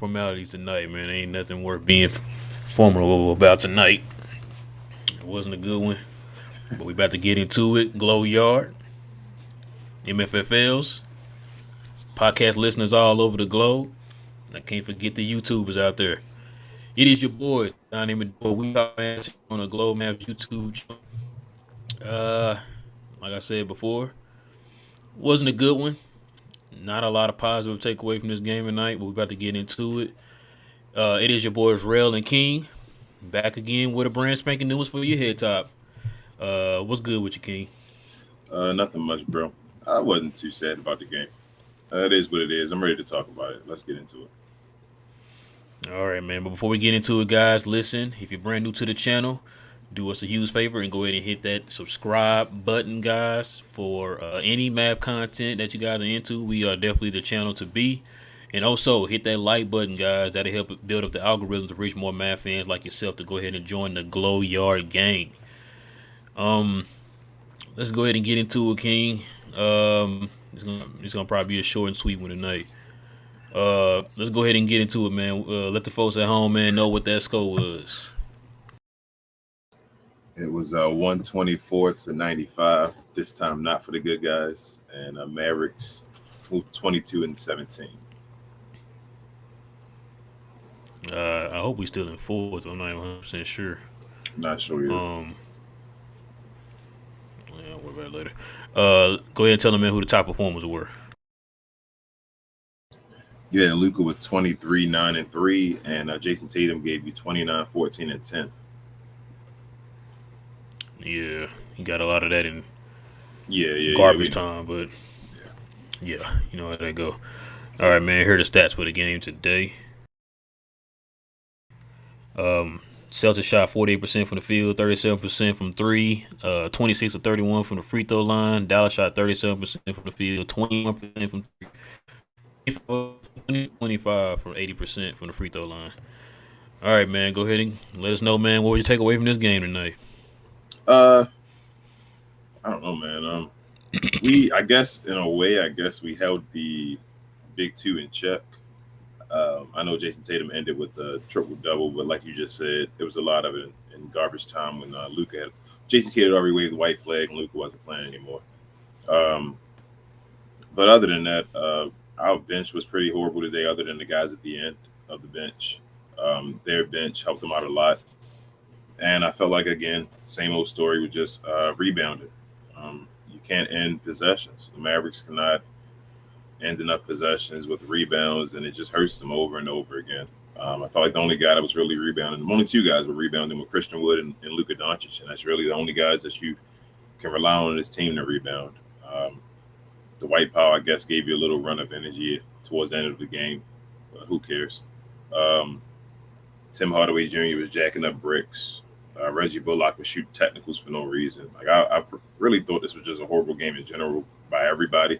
formalities tonight, man. Ain't nothing worth being formal about tonight. It wasn't a good one, but we about to get into it. Glow Yard, MFFLs, podcast listeners all over the globe. And I can't forget the YouTubers out there. It is your boys, Donnie and we are on a Glow Mavs YouTube channel. Like I said before, wasn't a good one. Not a lot of positive takeaway from this game tonight, but we're about to get into it. It is your boys Rail and King back again with a brand spanking new one for your head top. What's good with you, King? Nothing much, bro. I wasn't too sad about the game. It is what it is. I'm ready to talk about it. Let's get into it. All right, man. But before we get into it, guys, listen. If you're brand new to the channel, do us a huge favor and go ahead and hit that subscribe button, guys, for any map content that you guys are into. We are definitely the channel to be. And also hit that like button, guys. That'll help build up the algorithm to reach more math fans like yourself to go ahead and join the Glow Yard gang. Let's go ahead and get into it, King. It's gonna probably be a short and sweet one tonight. Let's go ahead and get into it, man. Let the folks at home, man, know what that score was. It was 124 to 95. This time, not for the good guys, and Mavericks moved 22 and 17. I hope we still in fourth. I'm not 100% sure. Not sure either. Yeah, worry about it later. Go ahead and tell them, man, who the top performers were. You had Luka with 23, 9, and 3, and Jason Tatum gave you 29, 14, and 10. Yeah, you got a lot of that in Yeah, garbage time, but yeah, you know how that go. All right, man. Here are the stats for the game today. Celtics shot 48% from the field, 37% from three, 26 of 31 from the free throw line. Dallas shot 37% from the field, 21% from three, 25 from 80% from the free throw line. All right, man. Go ahead and let us know, man. What would you take away from this game tonight? I don't know, man. I guess in a way, we held the big two in check. I know Jason Tatum ended with a triple double, but like you just said, there was a lot of it in garbage time when Luka had Jason Kidd had already waved the white flag and Luka wasn't playing anymore. But other than that, our bench was pretty horrible today. Other than the guys at the end of the bench, their bench helped them out a lot, and I felt like again, same old story with just rebounding. You can't end possessions. The Mavericks cannot end enough possessions with rebounds, and it just hurts them over and over again. I felt like the only guy that was really rebounding, only two guys were rebounding with Christian Wood and Luka Doncic, and that's really the only guys that you can rely on in this team to rebound. The white power, I guess, gave you a little run of energy towards the end of the game, but who cares? Tim Hardaway Jr. was jacking up bricks. Reggie Bullock was shooting technicals for no reason. Like I really thought this was just a horrible game in general by everybody.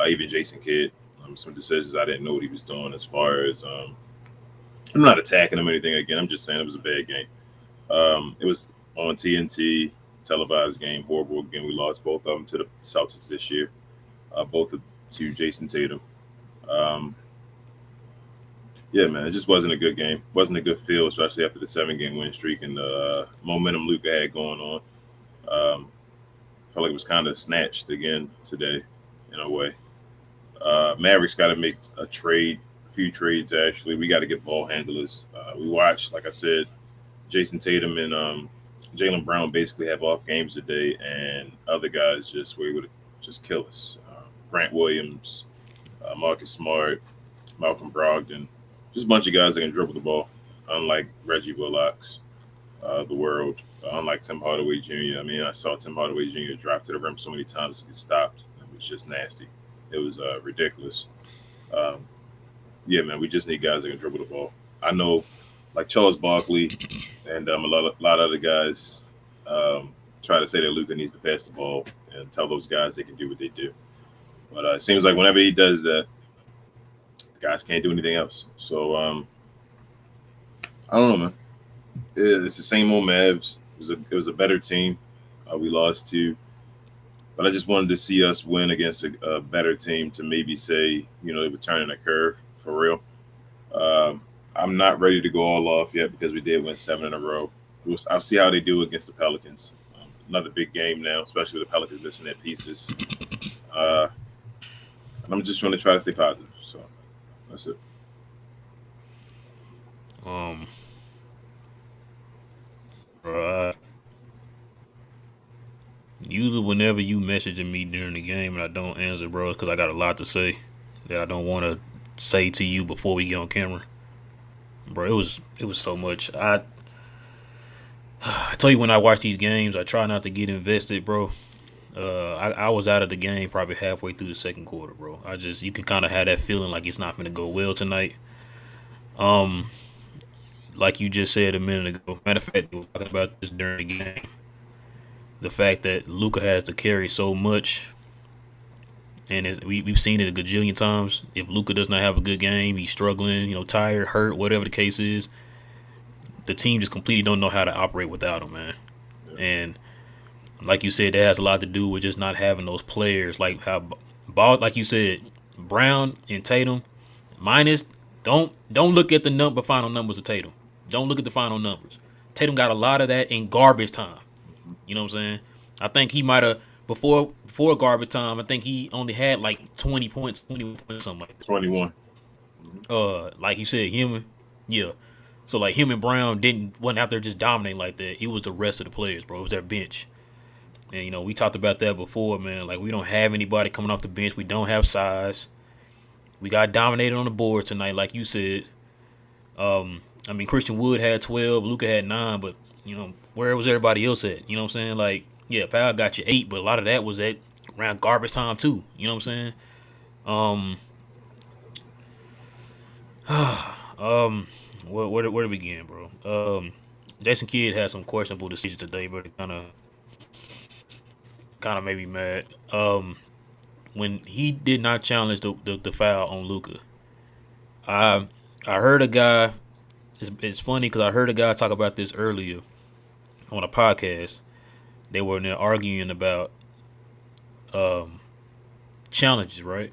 Even Jason Kidd, some decisions I didn't know what he was doing as far as I'm not attacking him or anything again. I'm just saying it was a bad game. It was on TNT, televised game, horrible again. We lost both of them to the Celtics this year, both to Jason Tatum. Yeah, man, it just wasn't a good game. Wasn't a good feel, especially after the 7-game win streak and the momentum Luka had going on. Felt like it was kind of snatched again today in a way. Mavericks got to make a few trades actually. We got to get ball handlers. We watched, like I said, Jason Tatum and Jaylen Brown basically have off games today, and other guys just were able to just kill us. Grant Williams, Marcus Smart, Malcolm Brogdon, just a bunch of guys that can dribble the ball, unlike Reggie Bullock's the world, unlike Tim Hardaway Jr. I mean, I saw Tim Hardaway Jr. drive to the rim so many times he get stopped. It was just nasty. It was ridiculous. Yeah, man, we just need guys that can dribble the ball. I know, like Charles Barkley and a lot of other guys try to say that Luka needs to pass the ball and tell those guys they can do what they do. But it seems like whenever he does that, the guys can't do anything else. So I don't know, man. It's the same old Mavs. It was a better team. We lost to. But I just wanted to see us win against a better team to maybe say, they were turning a curve for real. Um, I'm not ready to go all off yet because we did win 7 in a row. I'll see how they do against the Pelicans. Another big game now, especially with the Pelicans missing their pieces. Uh, and I'm just trying to stay positive. So that's it. Um, bro, usually whenever you messaging me during the game and I don't answer, bro, it's because I got a lot to say that I don't want to say to you before we get on camera. Bro, it was so much. I tell you, when I watch these games, I try not to get invested, bro. I was out of the game probably halfway through the second quarter, bro. You can kind of have that feeling like it's not going to go well tonight. Um, like you just said a minute ago. Matter of fact, we were talking about this during the game. The fact that Luka has to carry so much, and we've seen it a gajillion times. If Luka does not have a good game, he's struggling, tired, hurt, whatever the case is. The team just completely don't know how to operate without him, man. Yeah. And like you said, that has a lot to do with just not having those players. Like how ball, like you said, Brown and Tatum. Minus, don't look at the final numbers of Tatum. Don't look at the final numbers. Tatum got a lot of that in garbage time. You know what I'm saying? I think he might have before garbage time. I think he only had like 20 points, 20 points, something like that. 21. Like you said, yeah. So like him and Brown wasn't out there just dominating like that. It was the rest of the players, bro. It was their bench. And we talked about that before, man. Like we don't have anybody coming off the bench. We don't have size. We got dominated on the board tonight, like you said. I mean, Christian Wood had 12, Luka had 9, but where was everybody else at? You know what I'm saying? Like, yeah, Powell got you 8, but a lot of that was at around garbage time too. You know what I'm saying? Um, where to begin, bro? Jason Kidd had some questionable decisions today, but it kind of made me mad. When he did not challenge the foul on Luka, I heard a guy. It's funny because I heard a guy talk about this earlier on a podcast. They were in there arguing about challenges, right?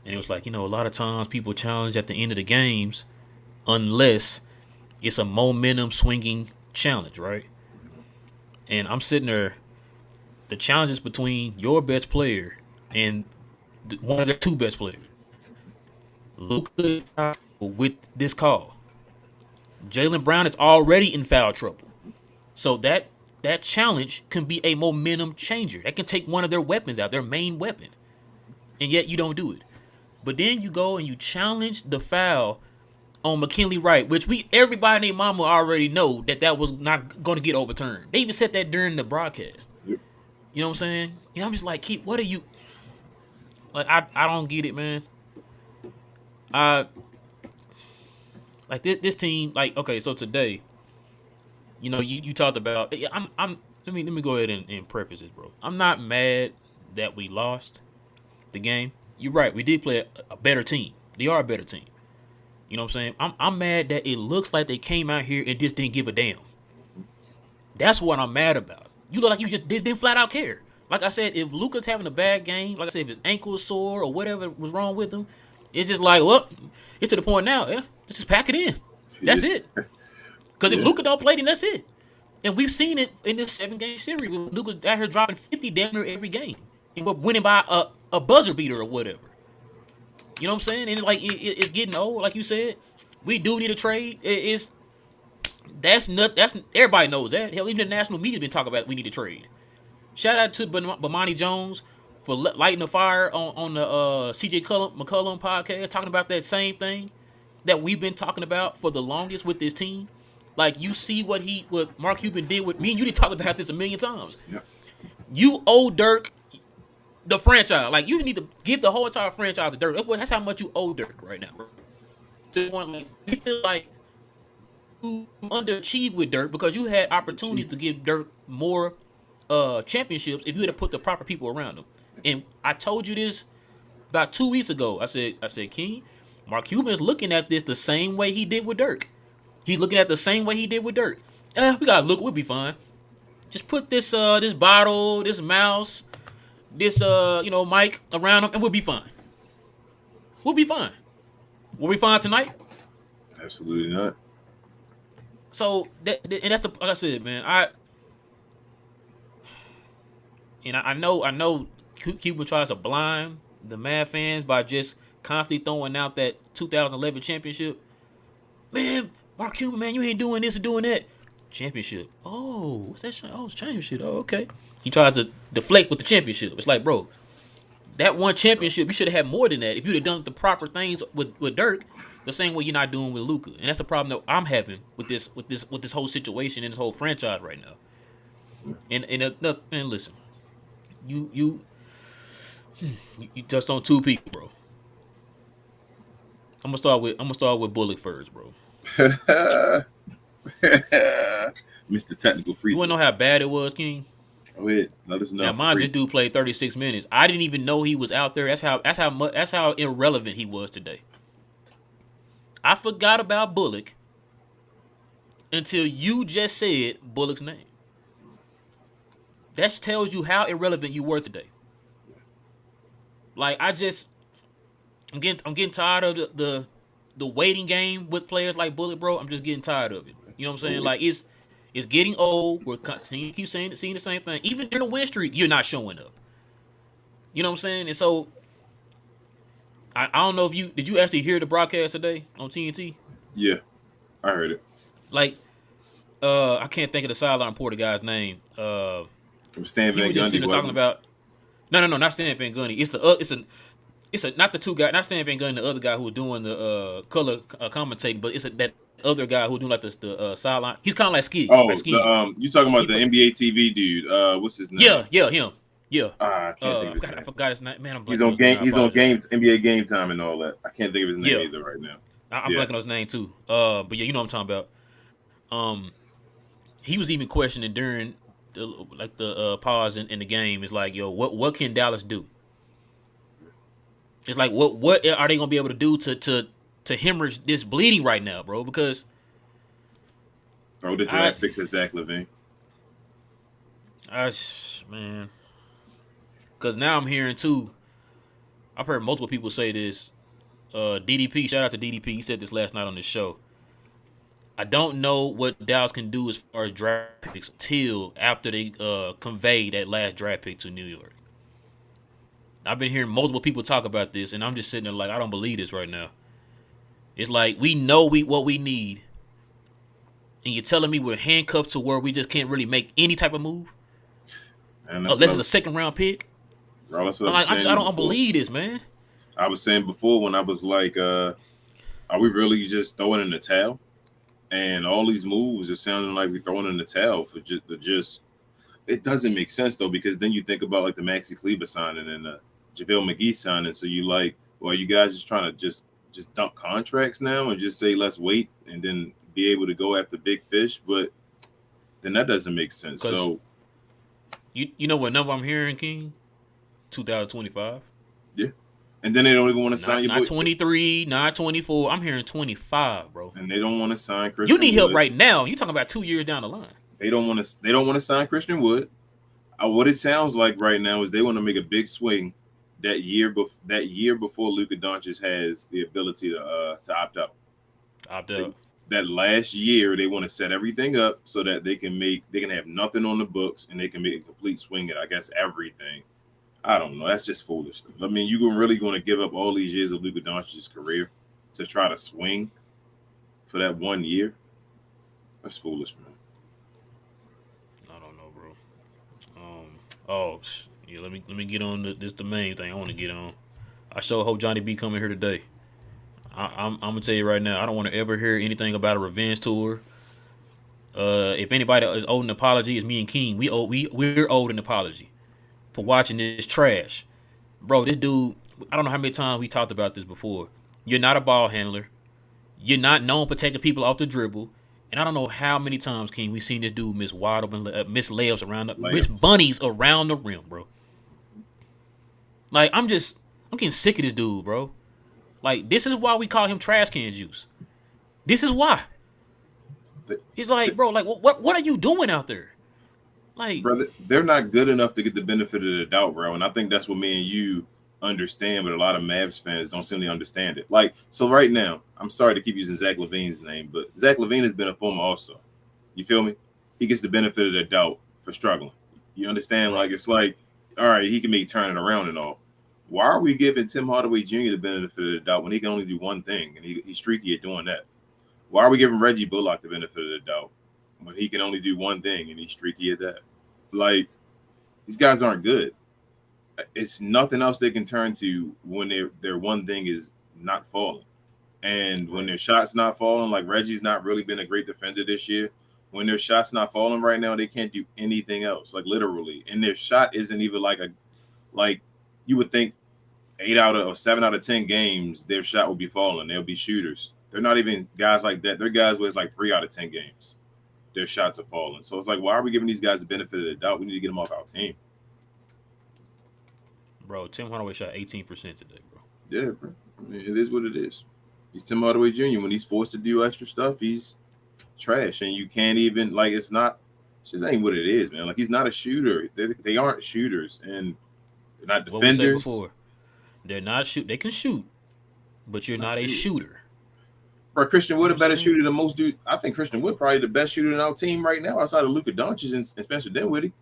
And it was like, a lot of times people challenge at the end of the games unless it's a momentum swinging challenge, right? And I'm sitting there, the challenges between your best player and one of their two best players. Luka with this call. Jaylen Brown is already in foul trouble. So that challenge can be a momentum changer. That can take one of their weapons out, their main weapon. And yet you don't do it. But then you go and you challenge the foul on McKinley Wright, which everybody and their mama already know that was not going to get overturned. They even said that during the broadcast. Yep. You know what I'm saying? I'm just like, Keith, what are you? Like, I don't get it, man. Like this team, like, okay, so today, you talked about. Let me go ahead and preface this, bro. I'm not mad that we lost the game. You're right. We did play a better team. They are a better team. You know what I'm saying? I'm mad that it looks like they came out here and just didn't give a damn. That's what I'm mad about. You look like you just didn't flat out care. Like I said, if Luka's having a bad game, like I said, if his ankle is sore or whatever was wrong with him, it's just like, well, it's to the point now. Yeah, let's just pack it in. That's it. Because if Luka don't play, then that's it. And we've seen it in this 7-game series. Luka's out here dropping 50 damn near every game. And we're winning by a buzzer beater or whatever. You know what I'm saying? And it's getting old, like you said. We do need a trade. That's everybody knows that. Hell, even the national media been talking about we need a trade. Shout out to Bomani Jones for lighting the fire on the CJ McCollum podcast, talking about that same thing that we've been talking about for the longest with this team. Like, you see what Mark Cuban did with me, and you did talk about this a million times. Yeah. You owe Dirk the franchise. Like, you need to give the whole entire franchise to Dirk. That's how much you owe Dirk right now. To one, like, you feel like you underachieved with Dirk because you had opportunities to give Dirk more championships if you had to put the proper people around him. And I told you this about 2 weeks ago. I said, King, Mark Cuban is looking at this the same way he did with Dirk. He's looking at the same way he did with Dirk. We gotta look. We'll be fine. Just put this bottle, this mouse, this mic around him, and we'll be fine. We'll be fine. We'll be fine tonight. Absolutely not. So and that's the like I said, man. I know Cuban tries to blind the Mad fans by just constantly throwing out that 2011 championship. Man, Mark Cuban, man, you ain't doing this or doing that. Championship. Oh, what's that? Oh, it's championship. Oh, okay. He tries to deflect with the championship. It's like, bro, that one championship, you should have had more than that. If you'd have done the proper things with Dirk, the same way you're not doing with Luka, and that's the problem that I'm having with this whole situation and this whole franchise right now. And listen, you you you touched on two people, bro. I'm gonna start with Bullock first, bro. Mr. Technical You Freak. wanna know how bad it was, King? Go ahead. Let us Now, know. mind this Freaks. dude played 36 minutes. I didn't even know he was out there. That's how irrelevant he was today. I forgot about Bullock until you just said Bullock's name. That tells you how irrelevant you were today. Like I'm getting tired of the waiting game with players like Bullock, bro. I'm just getting tired of it. You know what I'm saying? Like it's getting old. We're continuing to keep seeing the same thing. Even during the win streak, you're not showing up. You know what I'm saying? And so I don't know if you actually hear the broadcast today on TNT? Yeah, I heard it. Like I can't think of the sideline reporter guy's name. From Stan He Van was just Gundy, sitting there talking wasn't about no, not Stan Van Gundy. It's a not the two guys, not Stan Van Gundy, the other guy who was doing the color commentating, but that other guy who was doing like the sideline. He's kind of like it? Ski, Oh, like the Ski. you talking about He the NBA TV dude? What's his name? yeah, him. Yeah. I can't think of his I name. forgot his name. Man, I'm He's blanking on on his name. game. I He's on apologize. games, NBA Game Time, and all that. I can't think of his name Yeah, either right now. I'm Yeah. blanking on his name too. But yeah, you know what I'm talking about. Um, he was even questioning during the pause in the game. It's like, yo, what can Dallas do? It's like what are they gonna be able to do to hemorrhage this bleeding right now, bro? Because Throw the I draft picks at Zach LaVine. I man, because now I'm hearing too. I've heard multiple people say this. DDP, shout out to DDP. He said this last night on the show. I don't know what Dallas can do as far as draft picks till after they convey that last draft pick to New York. I've been hearing multiple people talk about this, and I'm just sitting there like, I don't believe this right now. It's like we know what we need, and you're telling me we're handcuffed to where we just can't really make any type of move And that's what unless I it's a was, second round pick. that's what I I'm was like, saying I don't before. believe this, man. I was saying before when I was like, are we really just throwing in the towel? And all these moves are sounding like we're throwing in the towel for just. It doesn't make sense though, because then you think about like the Maxi Kleber signing and the JaVale McGee signing. So you like, well, you guys just trying to just dump contracts now and just say let's wait and then be able to go after big fish, but then that doesn't make sense. Because So you know what number I'm hearing, King? 2025. yeah, and then they don't even want to sign Not your not boy, 23, not 24. I'm hearing 25, bro. and they don't want to sign You Christian need help Wood. right now. You talking about 2 years down the line. They don't want to. They don't want to sign Christian Wood. What it sounds like right now is they want to make a big swing that year before Luka Doncic has the ability to opt out. Opt They, out. that last year they want to set everything up so that they can have nothing on the books and they can make a complete swing at I guess everything. I don't know. That's just foolish. I mean, you're really going to give up all these years of Luka Doncic's career to try to swing for that 1 year? That's foolish, man. I don't know, bro. Oh, yeah. Let me get on this the main thing I want to get on. I sure hope Johnny B coming here today. I'm gonna tell you right now. I don't want to ever hear anything about a revenge tour. If anybody is owed an apology, it's me and King. We're owed an apology for watching this trash, bro. This dude. I don't know how many times we talked about this before. You're not a ball handler. You're not known for taking people off the dribble. And I don't know how many times, King, we seen this dude miss wide open, miss layups miss Layups. bunnies around the rim, bro. Like I'm getting sick of this dude, bro. Like this is why we call him trash can juice. This is why. He's like, bro, like what are you doing out there? Like, Brother, they're not good enough to get the benefit of the doubt, bro. And I think that's what me and you understand, but a lot of Mavs fans don't seem to understand it. Like, so right now, I'm sorry to keep using Zach LaVine's name, but Zach LaVine has been a former All-Star. You feel me? He gets the benefit of the doubt for struggling. You understand? Like, Right. it's like, all right, he can make turn it around and all. Why are we giving Tim Hardaway Jr. the benefit of the doubt when he can only do one thing and he's streaky at doing that? Why are we giving Reggie Bullock the benefit of the doubt when he can only do one thing and he's streaky at that? Like, these guys aren't good. It's nothing else they can turn to when their one thing is not falling. And when Right. their shots not falling, like Reggie's not really been a great defender this year. When their shots not falling right now, they can't do anything else, like literally. And their shot isn't even like you would think 8 out of or 7 out of 10 games, their shot will be falling. They'll be shooters. They're not even guys like that. They're guys where it's like 3 out of 10 games. Their shots are falling. So it's like, why are we giving these guys the benefit of the doubt? We need to get them off our team. Bro, Tim Hardaway shot 18% today, bro. Yeah, bro. I mean, it is what it is. He's Tim Hardaway Jr. When he's forced to do extra stuff, he's trash. And you can't even, like, it's not, it's just ain't what it is, man. Like, he's not a shooter. They aren't shooters. And they're not What we say defenders. before, they're not shoot. They can shoot, but you're Not not a shooters. shooter. Bro, Christian You Wood know a what I'm better saying? shooter than most dude. I think Christian Wood probably the best shooter in our team right now outside of Luka Doncic and Spencer Dinwiddie.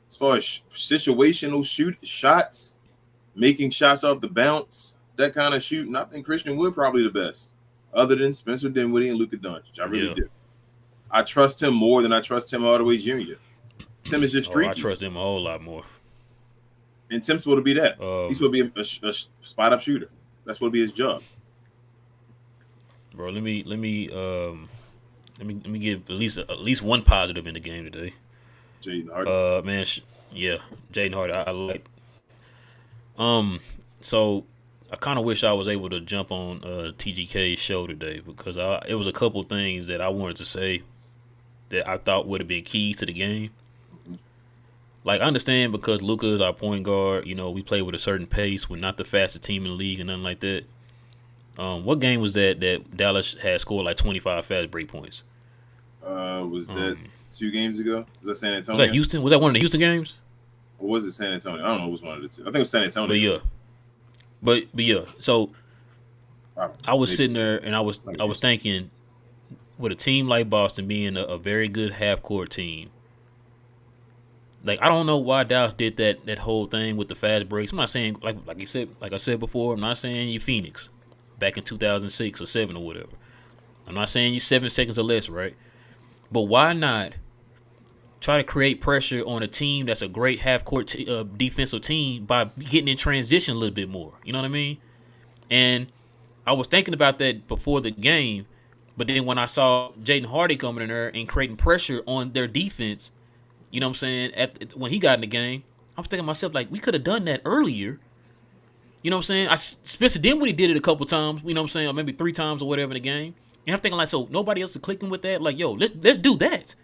As far as situational shots, making shots off the bounce, that kind of shooting, I think Christian Wood probably the best, other than Spencer Dinwiddie and Luka Doncic. I really Yeah. do. I trust him more than I trust Tim Hardaway Jr. Tim is just Oh, I streaky, trust him a whole lot more. and Tim's supposed to be that. He's Um, supposed to be a spot up shooter. That's supposed to be his job. bro, let me give at least one positive in the game today. Jaden Hardy. Man, yeah, Jaden Hardy. I like. Um, so I kind of wish I was able to jump on TGK's show today because it was a couple things that I wanted to say that I thought would have been keys to the game. Like I understand because Luka is our point guard. We play with a certain pace. We're not the fastest team in the league and nothing like that. What game was that Dallas had scored like 25 fast break points? Was that Um, 2 games ago? Was that San was that Antonio? Houston? Was that one of the Houston games? Or was it San Antonio? I don't know. It was one of the two. I think it was San But Antonio. yeah, but yeah. So I don't know. I was Maybe sitting there and I was like I was Houston. thinking, with a team like Boston being a very good half court team, like I don't know why Dallas did that whole thing with the fast breaks. I'm not saying like you said like I said before. I'm not saying you Phoenix back in 2006 or seven or whatever. I'm not saying you 7 seconds or less, right? But why not try to create pressure on a team that's a great half court defensive team by getting in transition a little bit more? You know what I mean? And I was thinking about that before the game, but then when I saw Jaden Hardy coming in there and creating pressure on their defense, you know what I'm saying? When he got in the game, I was thinking to myself like we could have done that earlier. You know what I'm saying? Spencer Dinwiddie did it a couple times. You know what I'm saying? Or maybe 3 times or whatever in the game. And I'm thinking like, so nobody else is clicking with that. Like, yo, let's do that.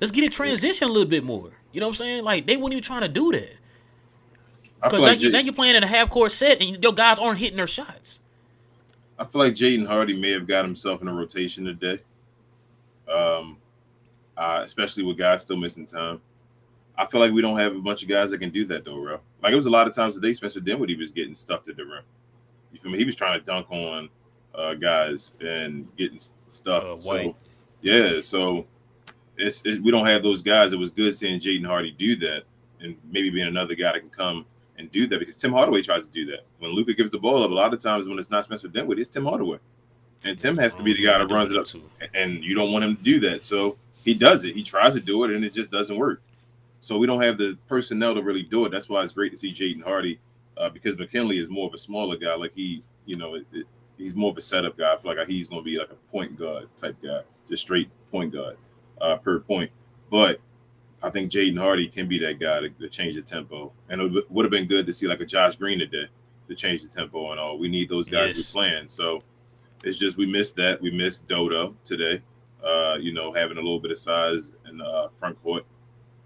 Let's get in Yeah. transition a little bit more. You know what I'm saying? Like they weren't even trying to do that I because feel like now you're playing in a half court set and your guys aren't hitting their shots. Jaden Hardy may have got himself in a rotation today. Um, Especially with guys still missing time. I feel like we don't have a bunch of guys that can do that though, bro. Like it was a lot of times today, Spencer Dinwiddie was getting stuffed at the rim. You feel me? He was trying to dunk on guys and getting stuffed. So White. yeah, so we don't have those guys. It was good seeing Jaden Hardy do that, and maybe being another guy that can come and do that because Tim Hardaway tries to do that. When Luka gives the ball up, a lot of times when it's not Spencer Dinwiddie, it's Tim Hardaway, and Tim has to be Oh, the he guy be that runs doing it it up, too. and you don't want him to do that. So he does it. He tries to do it, and it just doesn't work. So we don't have the personnel to really do it. That's why it's great to see Jaden Hardy because McKinley is more of a smaller guy. Like he's more of a setup guy. I feel like he's going to be like a point guard type guy, just straight point guard per point. But I think Jaden Hardy can be that guy to change the tempo. And it would have been good to see like a Josh Green today to change the tempo and all. We need those guys to be Yes. playing. So it's just we missed that. We missed Dodo today. Having a little bit of size in the front court.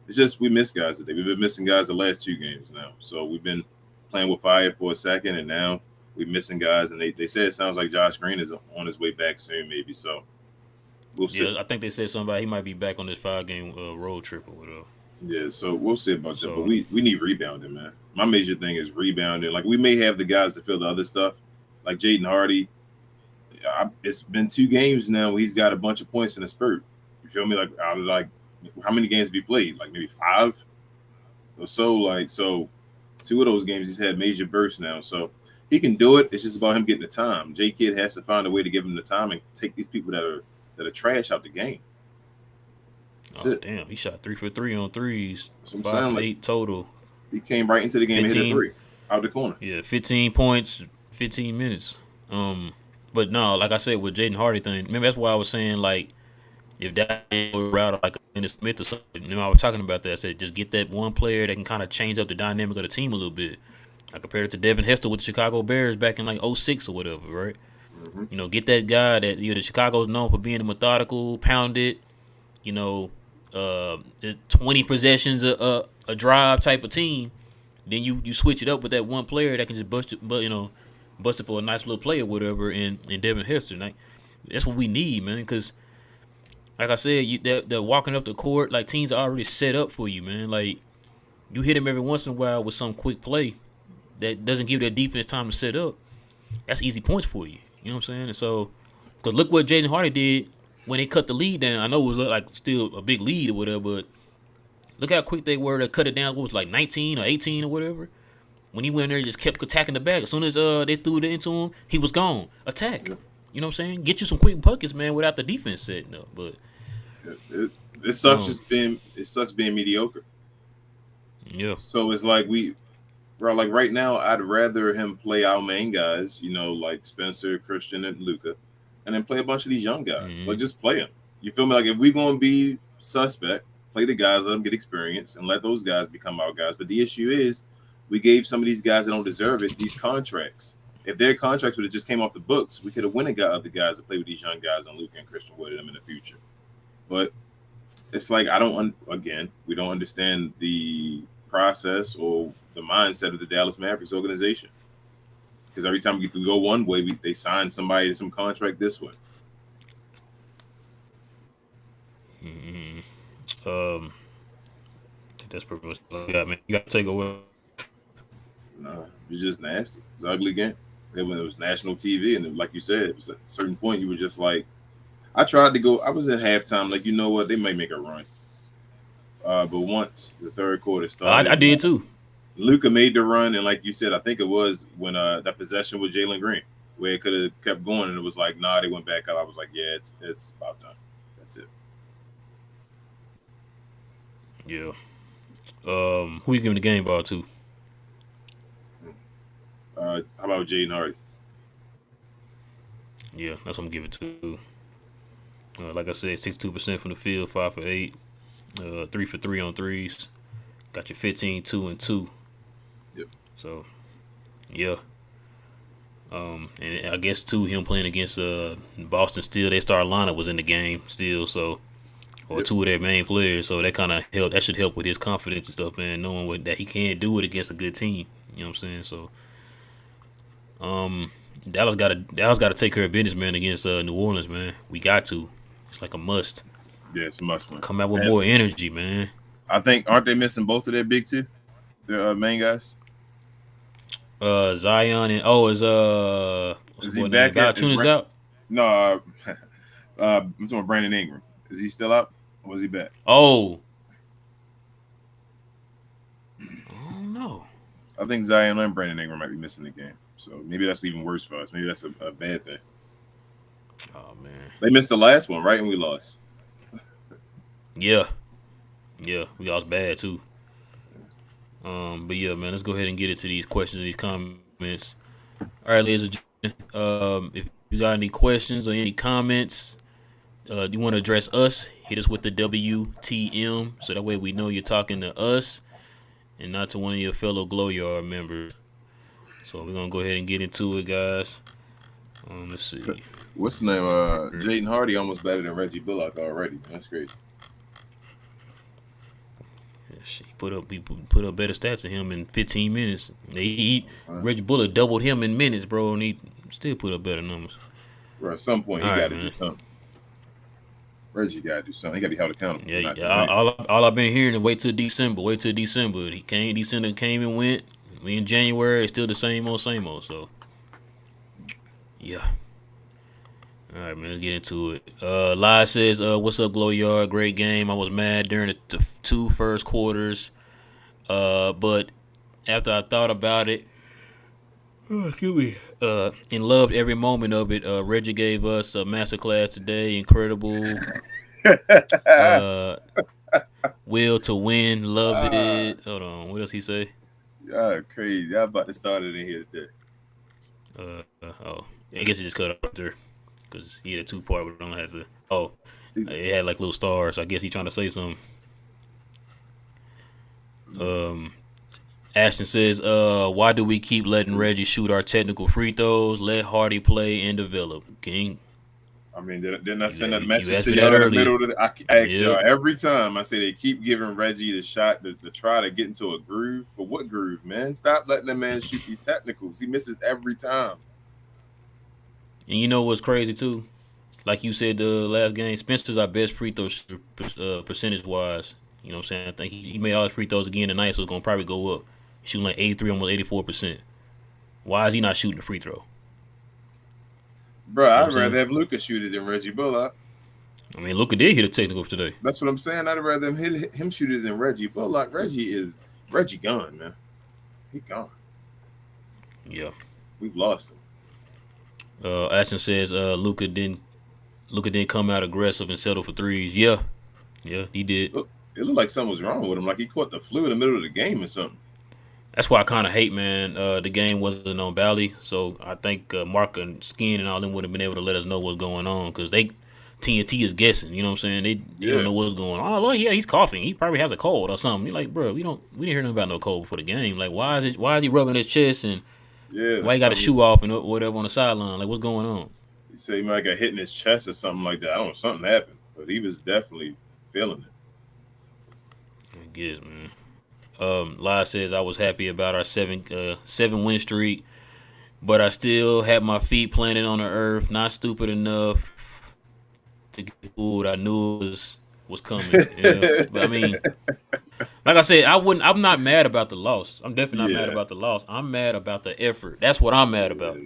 It's just we miss guys today. We've been missing guys the last 2 games now. So we've been playing with fire for a second, and now we're missing guys. And they say it sounds like Josh Green is on his way back soon, maybe. So we'll see. Yeah, I think they said something about he might be back on this 5 game road trip or whatever. Yeah, so we'll see about that. But So we need rebounding, man. My major thing is rebounding. Like we may have the guys to fill the other stuff, like Jaden Hardy. It's been 2 games now where he's got a bunch of points in a spurt. You feel me? Like out of like how many games have he played? Like maybe 5 or so. Like so, 2 of those games he's had major bursts now. So he can do it. It's just about him getting the time. J Kid has to find a way to give him the time and take these people that are trash out the game. That's oh it. damn, he shot 3 for 3 on threes, That's what I'm five saying. for Like eight total. he came right into the game and hit a 15, three out the corner. yeah, 15 points, 15 minutes. But no, like I said with Jaden Hardy thing, remember that's why I was saying like if that route like Dennis Smith or something, I was talking about that. I said just get that one player that can kind of change up the dynamic of the team a little bit. I compared it to Devin Hester with the Chicago Bears back in like '06 or whatever, right? Mm-hmm. Get that guy that the Chicago's known for being methodical, pounded, you know, 20 possessions a drive type of team. Then you switch it up with that one player that can just bust it, but bust it for a nice little play or whatever. In Devin Hester, like that's what we need, man. Because like I said, they're walking up the court like teams are already set up for you, man. Like you hit them every once in a while with some quick play that doesn't give their defense time to set up. That's easy points for you. You know what I'm saying? And so, because look what Jaden Hardy did when they cut the lead down. I know it was like still a big lead or whatever, but look how quick they were to cut it down. What was it, like 19 or 18 or whatever? When he went in there, and just kept attacking the back. As soon as they threw it into him, he was gone. Attack. Yeah. You know what I'm saying? Get you some quick buckets, man, without the defense setting up. But It sucks being mediocre. yeah, So it's like like right now, I'd rather him play our main guys, like Spencer, Christian, and Luka, and then play a bunch of these young guys. mm-hmm. Like just play them. You feel me? Like if we gonna be suspect, play the guys, let them get experience, and let those guys become our guys. But the issue is, we gave some of these guys that don't deserve it these contracts. If their contracts would have just came off the books, we could have went and got other guys to play with these young guys and Luka and Christian with them in the future. But it's like again, we don't understand the process or the mindset of the Dallas Mavericks organization. Because every time we go one way, they sign somebody to some contract this way. Mm-hmm. That's pretty much all I got, man. You got to take away. No, it's just nasty. It's an ugly game. Then when it was national TV, and like you said, it was at a certain point you were just like, I tried to go. I was at halftime, like you know what, they might make a run. But once the third quarter started, I did too. Luka made the run, and like you said, I think it was when that possession with Jalen Green, where it could have kept going, and it was like, nah, they went back up. I was like, yeah, it's about done. That's it. Yeah. Who you giving the game ball to? How about Jaden Hardy? Yeah, that's what I'm giving it to. Like I said, 62% from the field, 5 for 8, 3 for 3 on threes. Got your 15, 2 and 2. Yep. So, yeah. And I guess too, him playing against Boston still, their star lineup was in the game still, so or Yep. two of their main players, so that kind of help. That should help with his confidence and stuff, man. Knowing that he can do it against a good team. You know what I'm saying? So, Dallas got to take care of business, man, against New Orleans, man. We got to. It's like a must. Yeah, it's a must win. Come out with And more energy, man. I think aren't they missing both of their big two, their main guys? Zion and what's Is the he boy name? back at? Valanciunas out. No, I'm talking about Brandon Ingram. Is he still out? Or was he back? Oh, I don't know. I think Zion and Brandon Ingram might be missing the game. So maybe that's even worse for us. Maybe that's a bad thing. Oh man. They missed the last one, right? And we lost. Yeah, we lost bad too. But yeah, man, let's go ahead and get into these questions and these comments. All right, ladies and gentlemen, if you got any questions or any comments, you want to address us, hit us with the WTM, so that way we know you're talking to us and not to one of your fellow Glow Yard members. So we're gonna go ahead and get into it, guys. Let's see. What's the name? Jaden Hardy almost better than Reggie Bullock already. That's crazy. He put up better stats than him in 15 minutes. Reggie Bullock doubled him in minutes, bro, and he still put up better numbers. Bro, at some point he got to do something. Reggie got to do something. He got to be held accountable Yeah, for not yeah. doing anything. All I've been hearing is wait till December. Wait till December. He came. December came and went. We in January. It's still the same old, same old. So yeah. All right, man. Let's get into it. Lai says, "What's up, Glow Yard? Great game. I was mad during the two first quarters. But after I thought about it, excuse me, and loved every moment of it. Reggie gave us a masterclass today. Incredible. Uh, will to win. Loved Ah, it. Hold on. What else he say? y'all crazy. Y'all about to start it in here today. Oh, I guess he just cut up there because he had a two part, but don't have to. Oh, He's, it had like little stars. I guess he trying to say something. Um, Ashton says, why do we keep letting Reggie shoot our technical free throws? Let Hardy play and develop. King, I mean, didn't I send a you message asked to me that y'all in the earlier. middle of the? I ask y'all Yep. every time. I say they keep giving Reggie the shot to try to get into a groove. For what groove, man? Stop letting that man shoot these technicals. He misses every time. And you know what's crazy too? Like you said the last game, Spencer's our best free throw shooter, percentage wise. You know what I'm saying? I think he made all his free throws again tonight, so it's gonna probably go up. He's shooting like 83, almost 84%. Why is he not shooting the free throw? Bro, You know what I'd I'm saying? rather have Luka shoot it than Reggie Bullock. I mean, Luka did hit a technical today. That's what I'm saying. I'd rather him shoot it than Reggie Bullock. Reggie gone, man. He gone. Yeah. We've lost him. Ashton says Luka didn't come out aggressive and settle for threes. Yeah, yeah, he did. Look, it looked like something was wrong with him. Like he caught the flu in the middle of the game or something. That's why I kind of hate, man. The game wasn't on Bally, so I think Mark and Skin and all them would have been able to let us know what's going on because they TNT is guessing. You know what I'm saying? They don't Yeah. know what's going on. Oh, look, yeah, he's coughing. He probably has a cold or something. You're like, bro, we didn't hear nothing about no cold before the game. Like, why is he rubbing his chest and Yeah. why he got his Something. shoe off and whatever on the sideline? Like, what's going on? He said he might have got hit in his chest or something like that. I don't know. Something happened. But he was definitely feeling it. I guess, man. Lai says I was happy about our seven win streak, but I still had my feet planted on the earth. Not stupid enough to get fooled. I knew it was coming. Yeah, but I mean, like I said, I wouldn't. I'm not mad about the loss. I'm definitely not mad Yeah. about the loss. I'm mad about the effort. That's what I'm mad about.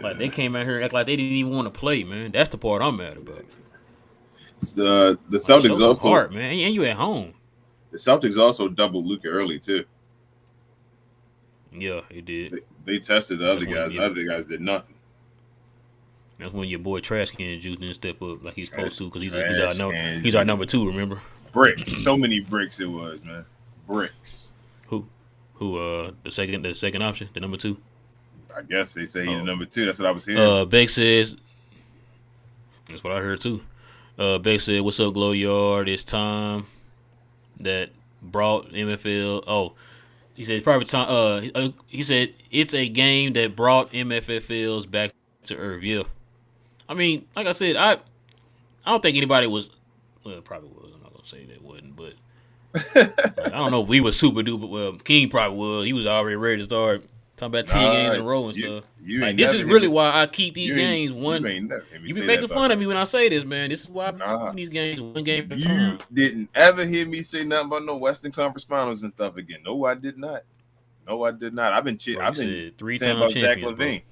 Like they Yeah. came out here and act like they didn't even want to play, man. That's the part I'm mad about. The Like show Celtics some also heart, man. And you at home. doubled Luca early too. Yeah, it did. They tested the other That's when guys. The other guys did nothing. your boy Trash Can Juice didn't step up like he's supposed Trash, to because trash can he's our number juice. two. Remember Bricks. So many bricks it was, man. Bricks. who the second option, the number two. I guess they say he's the Oh, number two. That's what I was hearing. Beck says that's what I heard too. Beck said, "What's up, Glow Yard? It's time that brought MFL. Oh, he said it's probably time. He said it's a game that brought MFFLs back to earth. Yeah, I mean, like I said, I don't think anybody was. Well, it probably was. I'm not gonna say that wasn't, but like, I don't know if we were super duper. Well, King probably was. He was already ready to start talking about 10 games Nah, in a row and you stuff. you Like ain't this is never hear really me. why I keep these You ain't games you one. ain't never hear me You been say that making about fun no. of me when I say this, man. This is why I'm Nah, keeping these games one game at a you time. didn't ever hear me say nothing about no Western Conference Finals and stuff again. No, I did not. No, I did not. Bro, you I've been said three saying time about Zach champions, bro. Levine.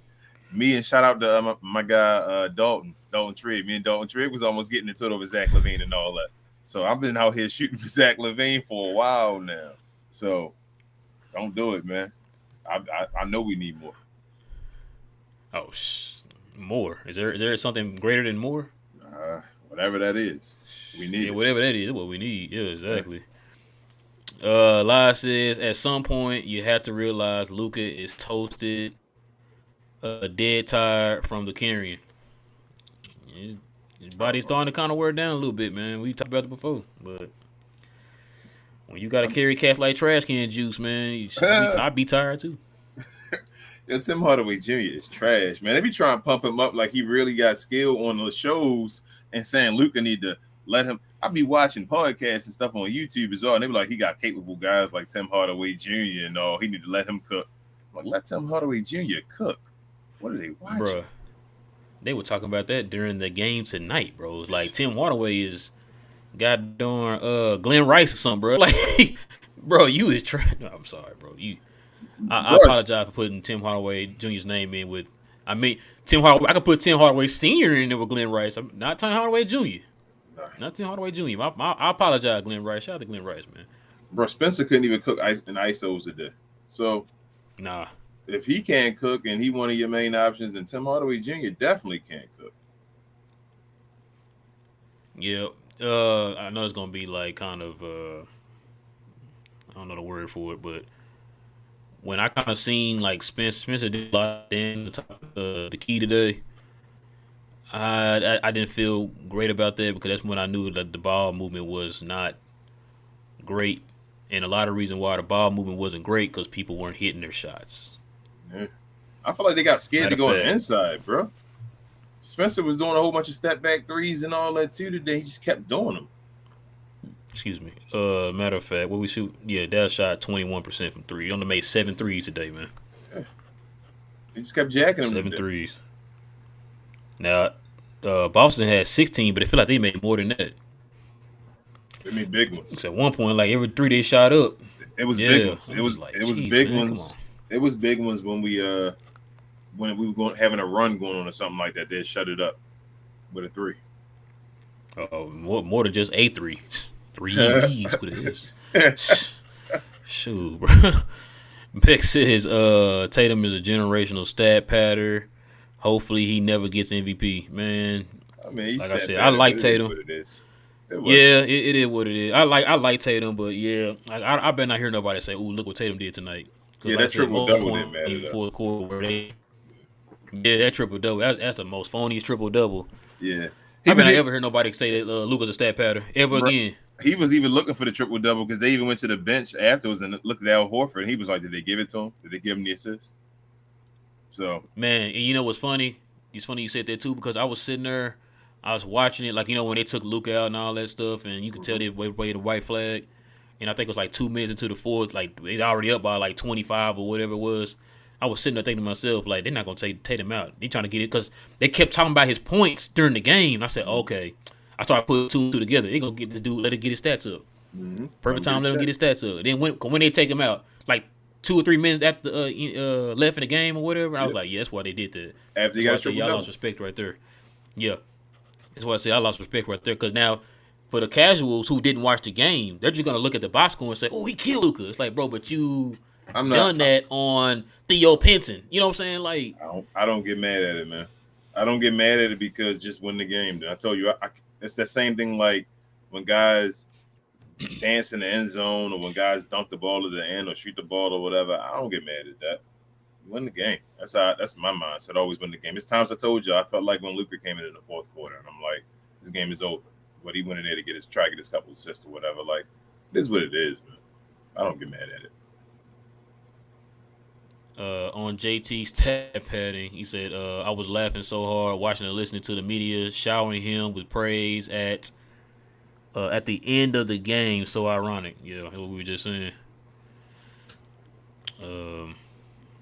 Me and shout out to my guy Dalton Trigg. Me and Dalton Trigg was almost getting into it over Zach Levine and all that. So I've been out here shooting for Zach Levine for a while now. So don't do it, man. I know we need more. Oh, more. Is there something greater than more? Whatever that is, we Yeah, need it. whatever that is, what we need. Yeah, Yeah. exactly. Lai says at some point you have to realize Luca is toasted, dead tired from the carrying. His body's Uh-uh. starting to kind of wear down a little bit, man. We talked about it before, but when you got to I'm, carry cats like trash can juice, man, I'd be tired too. yeah, Tim Hardaway Jr. is trash, man. They be trying to pump him up like he really got skill on the shows and saying Luca need to let him. I be watching podcasts and stuff on YouTube as well, and they be like, he got capable guys like Tim Hardaway Jr. and all. He need to let him cook. I'm like, let Tim Hardaway Jr. cook. What are they watching? Bruh, They were talking about that during the game tonight, bro. It's like Tim Hardaway is goddamn Glenn Rice or something, bro. Like, bro, you is trying. No, I'm sorry, bro. I Russ. apologize for putting Tim Hardaway Jr.'s name in with. I mean, Tim Hardaway. I could put Tim Hardaway Senior in there with Glenn Rice. I'm not Tim Hardaway Jr. Nah. Not Tim Hardaway Jr. I apologize, Glenn Rice. Shout out to Glenn Rice, man. Bro, Spencer couldn't even cook ice in ISOs today. So Nah. if he can't cook and he one of your main options, then Tim Hardaway Jr. definitely can't cook. Yeah. I know it's gonna be like kind of I don't know the word for it, but when I kind of seen like Spencer did a lot in the top the key today, I didn't feel great about that because that's when I knew that the ball movement was not great, and a lot of reason why the ball movement wasn't great because people weren't hitting their shots. Yeah. I feel like they got scared Matter to of go on the fact, inside, bro. Spencer was doing a whole bunch of step back threes and all that too today. He just kept doing them. excuse me. Matter of fact, what we shoot? Yeah, that shot 21% from three. He only made 7 threes today, man. Yeah. He just kept jacking them Seven today. threes. Now, Boston had 16, but it feel like they made more than that. I mean, big ones. Because at one point, like every three they shot up. It was big Yeah, ones. I'm just like, It was jeez, big man, come on. ones. It was big ones when we were going having a run going on or something like that. They shut it up with a three. More than just a three. Threes, what it is. Shoot, bro. Beck says Tatum is a generational stat pattern. Hopefully he never gets MVP. Man, I mean, he like I stepped said, at I it, but like it is Tatum. what it is. It was. Yeah, it is what it is. I like Tatum, but yeah, I better not hear nobody say, "Ooh, look what Tatum did tonight." Because Yeah, like I that said, triple most double didn't point matter in though. fourth quarter where they yeah that triple double that's the most phoniest triple double. Yeah, he I was better not it, ever hear nobody say that Luka's a stat pattern ever bro. again. He was even looking for the triple double because they even went to the bench afterwards and looked at Al Horford. And he was like, "Did they give it to him? Did they give him the assist?" So Man, and you know what's funny? It's funny you said that too because I was sitting there, I was watching it like when they took Luka out and all that stuff, and you could tell mhm. they waved the white flag. And I think it was like 2 minutes into the fourth, like they already up by like 25 or whatever it was. I was sitting there thinking to myself, like they're not gonna take him out. They trying to get it because they kept talking about his points during the game. I said, okay. I started putting two and two together. They gonna get this dude, let it get his stats up. Let Perfect him get time, his let him get his stats. stats up. Then when they take him out, like 2 or 3 minutes after left in the game or whatever, I was Yep. like, yeah, that's why they did that. After he That's got why I a said triple y'all lost double. respect right there. Yeah, that's why I said I lost respect right there. Because now, for the casuals who didn't watch the game, they're just gonna look at the box score and say, "Oh, he killed Luka." It's like, bro, but you I'm not. done that on Theo Pinson. You know what I'm saying? Like, I don't get mad at it, man. I don't get mad at it because just win the game. I told you, it's that same thing like when guys dance in the end zone or when guys dunk the ball to the end or shoot the ball or whatever. I don't get mad at that. Win the game. That's my mindset. Always win the game. It's times I told you I felt like when Luka came in the fourth quarter and I'm like, this game is over. But he went in there to try to get his couple assists or whatever. Like, this is what it is, man. I don't get mad at it. on JT's tap padding, he said, "I was laughing so hard watching and listening to the media showering him with praise at the end of the game. So ironic. Yeah, what we were just saying." Um,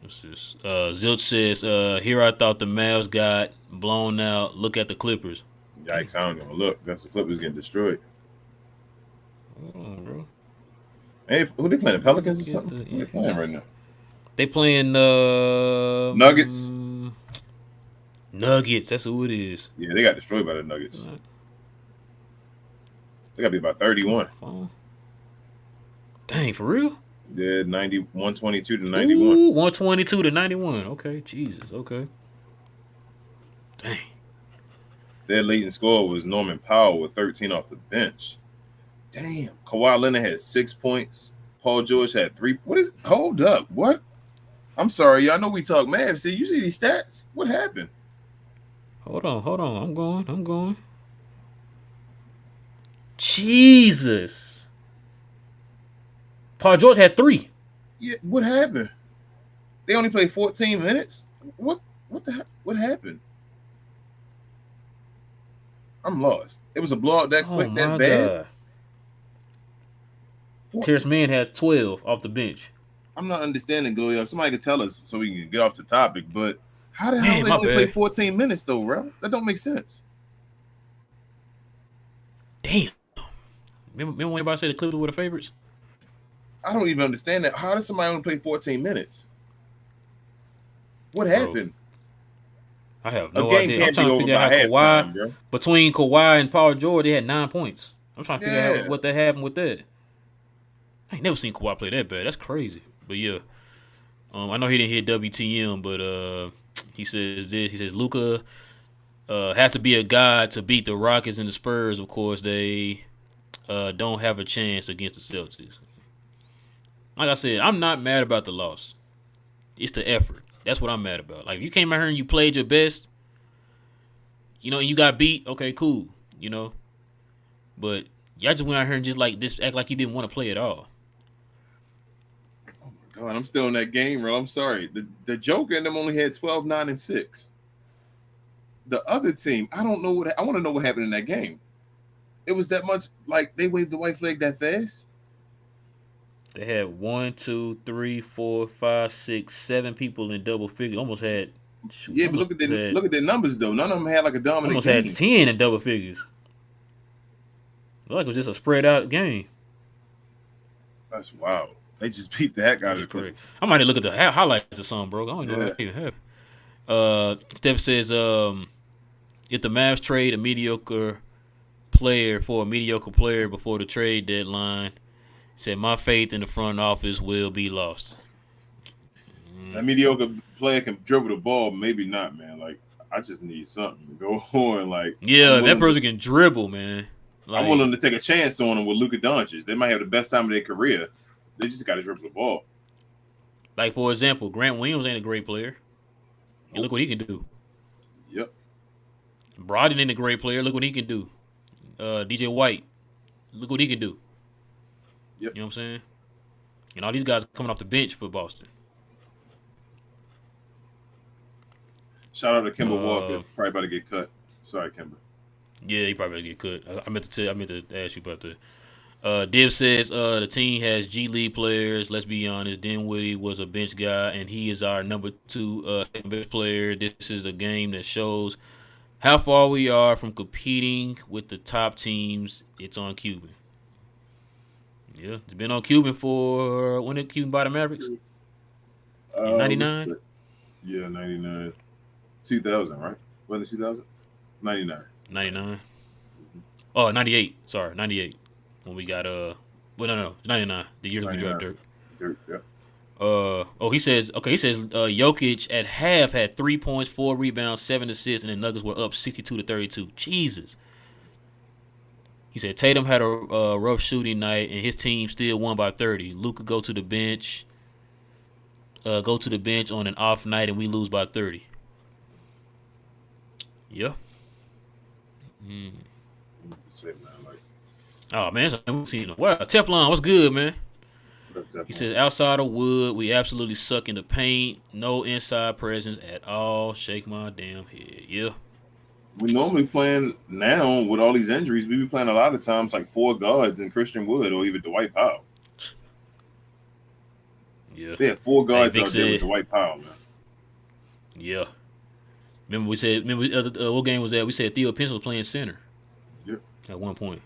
what's this? Zilch says, "Here I thought the Mavs got blown out. Look at the Clippers." Damn. Yikes, I don't know. Look, that's the Clippers getting destroyed. Hold on, bro. Hey, who they playing? The Pelicans or Look at something? the Who they playing right now? They playing Nuggets. Nuggets. That's who it is. Yeah, they got destroyed by the Nuggets. They got to be about Come on, 31. phone. Dang, for real? Yeah, 90, 122 to 91. Ooh, 122 to 91. Okay, Jesus. Okay. Dang. Their leading scorer was Norman Powell with 13 off the bench. Damn. Kawhi Leonard had 6 points. Paul George had 3. What is? Hold up. What? I'm sorry. Y'all know we talk Mavs. See, you see these stats? What happened? Hold on. I'm going. Jesus. Paul George had 3. Yeah, what happened? They only played 14 minutes. What the heck? What happened? I'm lost. It was a blowout that Oh quick, that my bad. God. 14. Terrence Mann had 12 off the bench. I'm not understanding, Goyo. Somebody could tell us so we can get off the topic. But How the hell Man, they my only play bad. 14 minutes though, bro? That don't make sense. Damn. Remember when everybody said the Clippers were the favorites? I don't even understand that. How does somebody only play 14 minutes? What Bro, happened? I have A no game idea. I'm can't be trying to over figure out by how Kawhi, halftime, bro. between Kawhi and Paul George, they had 9 points. I'm trying to figure out Yeah. what that happened with that. I ain't never seen Kawhi play that bad. That's crazy. But yeah, I know he didn't hit WTM, but he says this. He says Luka has to be a god to beat the Rockets and the Spurs. Of course, they don't have a chance against the Celtics. Like I said, I'm not mad about the loss. It's the effort. That's what I'm mad about. Like, if you came out here and you played your best, and you got beat, okay, cool, you know. But y'all just went out here and just like this, act like you didn't want to play at all. Oh my god, I'm still in that game, bro. I'm sorry. The Joker and them only had 12, 9, and 6. The other team, I don't know I want to know what happened in that game. It was that much like they waved the white flag that fast. They had 1, 2, 3, 4, 5, 6, 7 people in double figures. Yeah, but look at their numbers though. None of them had like a dominant Almost had game. 10 in double figures. Looked like it was just a spread out game. That's wild. They just beat the heck out That of is the correct. Clippers. I might have looked at the highlights or something, bro. I don't know Yeah. that even happened. Steph says, if the Mavs trade a mediocre player for a mediocre player before the trade deadline, said my faith in the front office will be lost. That mediocre player can dribble the ball, maybe not, man. Like I just need something to go on. Like Yeah, that person can dribble, man. I'm Like, willing to take a chance on them with Luka Doncic. They might have the best time of their career. They just got to dribble the ball. like for example, Grant Williams ain't a great player. And Nope. look what he can do. Yep. Brogdon ain't a great player. Look what he can do. DJ White, look what he can do. Yep. You know what I'm saying? And all these guys are coming off the bench for Boston. Shout out to Kemba Walker. Probably about to get cut. Sorry, Kemba. Yeah, he probably get cut. I meant to ask you about that. Div says the team has G League players. Let's be honest. Dinwiddie was a bench guy, and he is our number 2 bench player. This is a game that shows how far we are from competing with the top teams. It's on Cuban. Yeah, it's been on Cuban for when did Cuban buy the Mavericks? In '99. Yeah, 99. 2000, right? Wasn't it 2000? 99. 99. Oh, 98. Sorry, 98. When we got well, no, 99. The year that we dropped Dirk. Yeah. He says Jokic at half had 3 points, 4 rebounds, 7 assists, and the Nuggets were up 62-32. Jesus. He said Tatum had a rough shooting night, and his team still won by 30. Luka go to the bench on an off night, and we lose by 30. Yeah. Oh man, I'm seeing wow. Teflon, what's good, man? He says outside of Wood, we absolutely suck in the paint. No inside presence at all. Shake my damn head. Yeah. We normally playing now with all these injuries. We be playing a lot of times like 4 guards and Christian Wood or even Dwight Powell. Yeah. They had 4 guards out said, there with Dwight Powell, man. Yeah. Remember what game was that? We said Theo Pinson was playing center. Yep. At one point.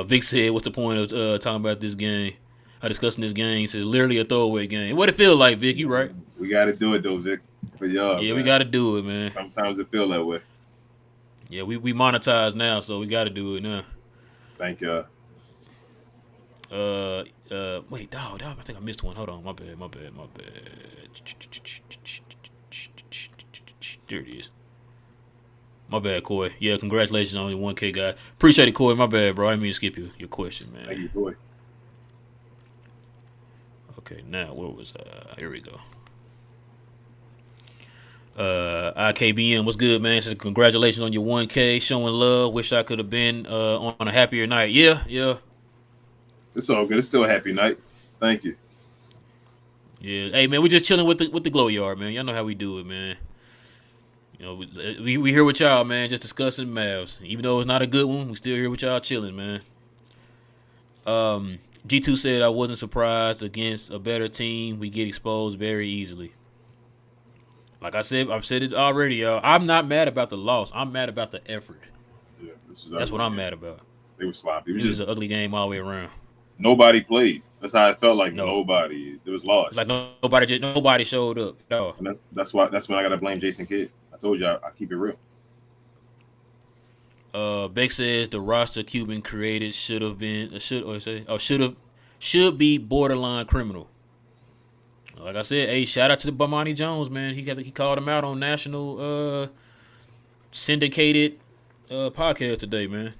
Vic said, what's the point of talking about this game? Discussing this game. He says, literally a throwaway game. What it feel like, Vic? You right. We got to do it, though, Vic, for y'all. Yeah, man. we got to do it, man. Sometimes it feel that way. Yeah, we monetize now, so we got to do it now. Thank y'all. Wait, dog, I think I missed one. Hold on, my bad. There it is. My bad, Coy. Yeah, congratulations on your 1K guy. Appreciate it, Coy. My bad, bro. I didn't mean to skip your question, man. Thank you, Coy. Okay, now where was here we go. IKBM, what's good, man? Says congratulations on your 1K. Showing love. Wish I could have been on a happier night. Yeah. It's all good. It's still a happy night. Thank you. Yeah. Hey, man, we just chilling with the glow yard, man. Y'all know how we do it, man. You know, we here with y'all, man, just discussing Mavs. Even though it's not a good one, we still here with y'all chilling, man. G2 said I wasn't surprised against a better team. We get exposed very easily. Like I said, I've said it already, y'all. I'm not mad about the loss. I'm mad about the effort. Yeah, this was That's what ugly I'm game. mad about. They were sloppy. It was It was just an ugly game all the way around. nobody played. That's how it felt like. No, Nobody. It was it's like lost. nobody showed up at all. And that's when I gotta blame Jason Kidd. I told you I keep it real. Beck says the roster Cuban created should have been should be borderline criminal. Like I said, hey, shout out to the Bomani Jones, man. He called him out on national syndicated podcast today, man.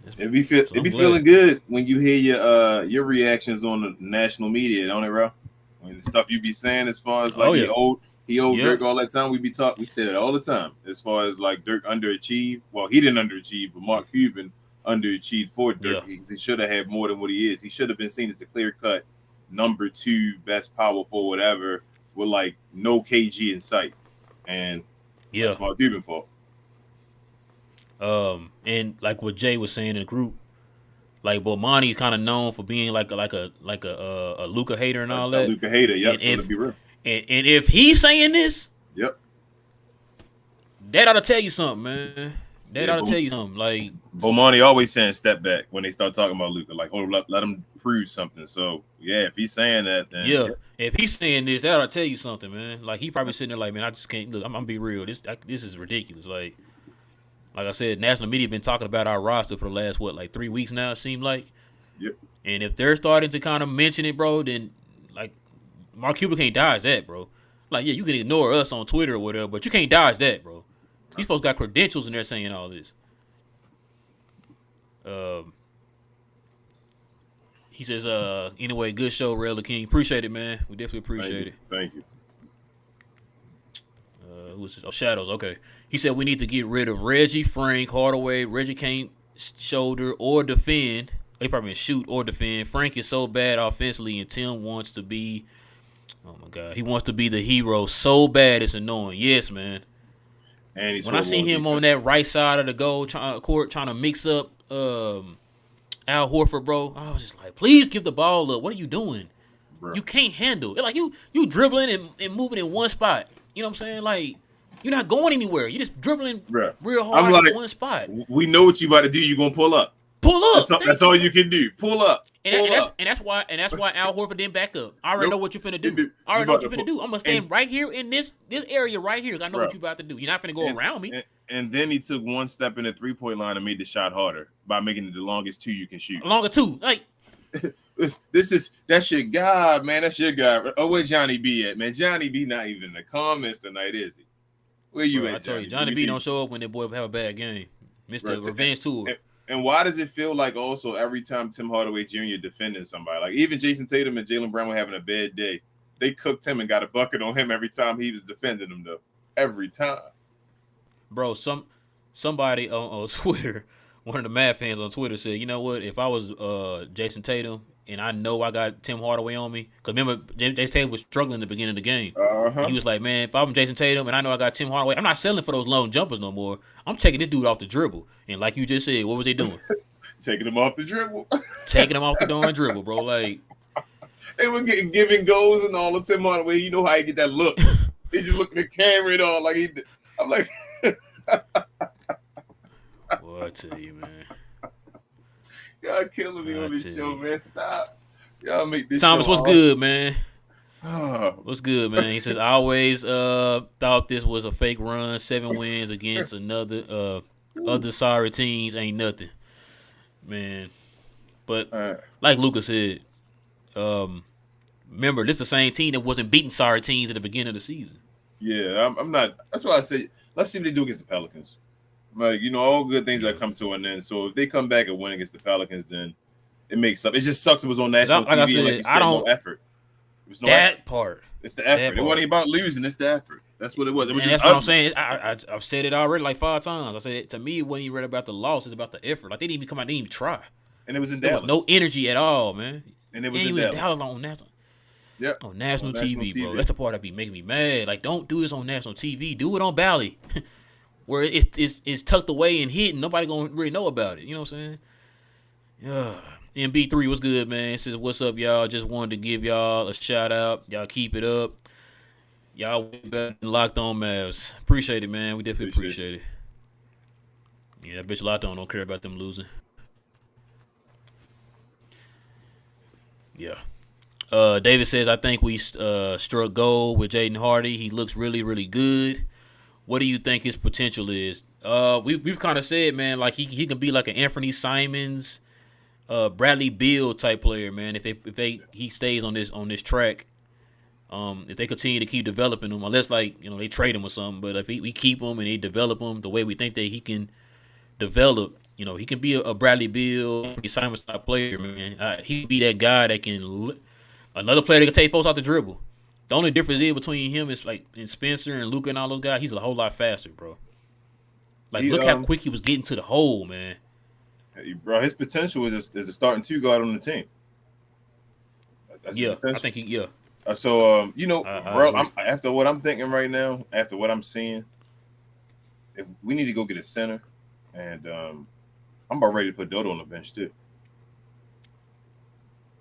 So It I'm be glad. feeling good when you hear your reactions on the national media, don't it, bro? When the stuff you be saying as far as like Oh yeah, he owed yep, Dirk all that time. We said it all the time. As far as like Dirk underachieved. Well, he didn't underachieve, but Mark Cuban underachieved for Dirk. yeah, He should have had more than what he is. He should have been seen as the clear cut number 2 best powerful whatever with like no KG in sight. And yeah. that's Mark Cuban fault. And like what Jay was saying in the group, like Bomani's kind of known for being like a Luka hater and all A that. Luka hater, yep, And so to be real. and if he's saying this, Yep. that ought to tell you something, man. That Yeah, ought to tell you something. Like, Bomani always saying step back when they start talking about Luka. Like, hold up, let him prove something. So yeah, if he's saying that, then yeah, if he's saying this, that ought to tell you something, man. Like he probably sitting there like, man, I just can't look. I'm gonna be real. This is ridiculous. Like I said, national media been talking about our roster for the last like 3 weeks now. It seemed like, yep. and if they're starting to kind of mention it, bro, then like Mark Cuban can't dodge that, bro. Like, yeah, you can ignore us on Twitter or whatever, but you can't dodge that, bro. These folks got credentials and they're saying all this. Um, he says, anyway, good show, Rail the King. Appreciate it, man. We definitely appreciate it. Thank you. Who's this? Oh, Shadows. Okay. He said we need to get rid of Reggie, Frank, Hardaway. Reggie can't shoulder or defend. They probably shoot or defend. Frank is so bad offensively, and Tim wants to be. Oh my God, he wants to be the hero so bad it's annoying. Yes, man. And When I see him on that right side of the court trying to mix up Al Horford, bro, I was just like, please give the ball up. What are you doing? Bro. You can't handle it. Like you dribbling and moving in one spot. You know what I'm saying? Like, you're not going anywhere. You're just dribbling real hard in one spot. We know what you about to do. You're gonna pull up. Pull up. That's all you can do. Pull up. And that's why Al Horford didn't back up. I already know what you're finna do. I already know what you're finna do. I'm gonna stand right here in this area right here. I know what you're about to do. You're not finna go around me. And then he took one step in the 3-point line and made the shot harder by making it the longest 2 you can shoot. Longer 2. Like that's your guy, man. That's your guy. Oh, where Johnny B at, man? Johnny B not even in the comments tonight, is he? Where you at, I told you, Johnny B don't show up when that boy have a bad game. Mr. Revenge Tour. And why does it feel like also every time Tim Hardaway Jr. defending somebody, like even Jason Tatum and Jaylen Brown were having a bad day, they cooked him and got a bucket on him every time he was defending them, though. Every time. Bro, somebody on Twitter, one of the Mad fans on Twitter said, you know what, if I was Jason Tatum and I know I got Tim Hardaway on me, because remember, Jason Tatum was struggling in the beginning of the game. He was like, man, if I'm Jason Tatum and I know I got Tim Hardaway, I'm not selling for those long jumpers no more. I'm taking this dude off the dribble. And like you just said, what was they doing? Taking him off the dribble. Taking him off the darn dribble, bro. Like, they were getting giving goals and all of Tim Hardaway. You know how he get that look. He just looking at the camera and all. Like I'm like, boy, I tell you, man. Y'all killing me on this show, man. Stop. Y'all make this Thomas, show what's awesome. good, man? What's good, man? He says, I always thought this was a fake run. 7 wins against another other sorry teams ain't nothing. Man. But like Luka said, remember, this is the same team that wasn't beating sorry teams at the beginning of the season. Yeah, I'm not. That's why I say, let's see what they do against the Pelicans. Like, you know, all good things that come to an end. So if they come back and win against the Pelicans, then it makes up. It just sucks it was on national TV. Like I said, like you said, no effort. It was no effort. Part. It's the effort. It wasn't about losing. It's the effort. That's what it was. It was and just that's what I'm saying. I've said it already like 5 times. I said, to me, it wasn't even about the loss. It's about the effort. Like, they didn't even come out. They didn't even try. And it was in Dallas. Dallas. No energy at all, man. And it was in Dallas. On national. Yeah. On national TV, bro. That's the part that be making me mad. Like, don't do this on national TV. Do it on Bally, where it's tucked away and hidden. Nobody gonna really know about it. You know what I'm saying? Yeah. MB3, what's good, man? Says, what's up, y'all? Just wanted to give y'all a shout out. Y'all keep it up. Y'all way better than Locked On Mavs. Appreciate it, man. We definitely Appreciate you. appreciate it. Yeah, that bitch Locked On don't care about them losing. Yeah. David says, I think we struck gold with Jaden Hardy. He looks really, really good. What do you think his potential is? We've kind of said, man, like he can be like an Anthony Simons, Bradley Beal type player, man. If he stays on this track, if they continue to keep developing him, unless like they trade him or something, but if we keep him and they develop him the way we think that he can develop, he can be a Bradley Beal, Anthony Simons type player, man. He can be that guy that can another player that can take folks out the dribble. The only difference is between him is like in Spencer and Luka and all those guys, he's a whole lot faster, bro. Like He look how quick he was getting to the hole, man. bro, his potential is a starting two guard on the team. That's his Yeah, I potential. think yeah. So I bro, agree. after what I'm thinking right now, after what I'm seeing, if we need to go get a center, and I'm about ready to put Dodo on the bench too.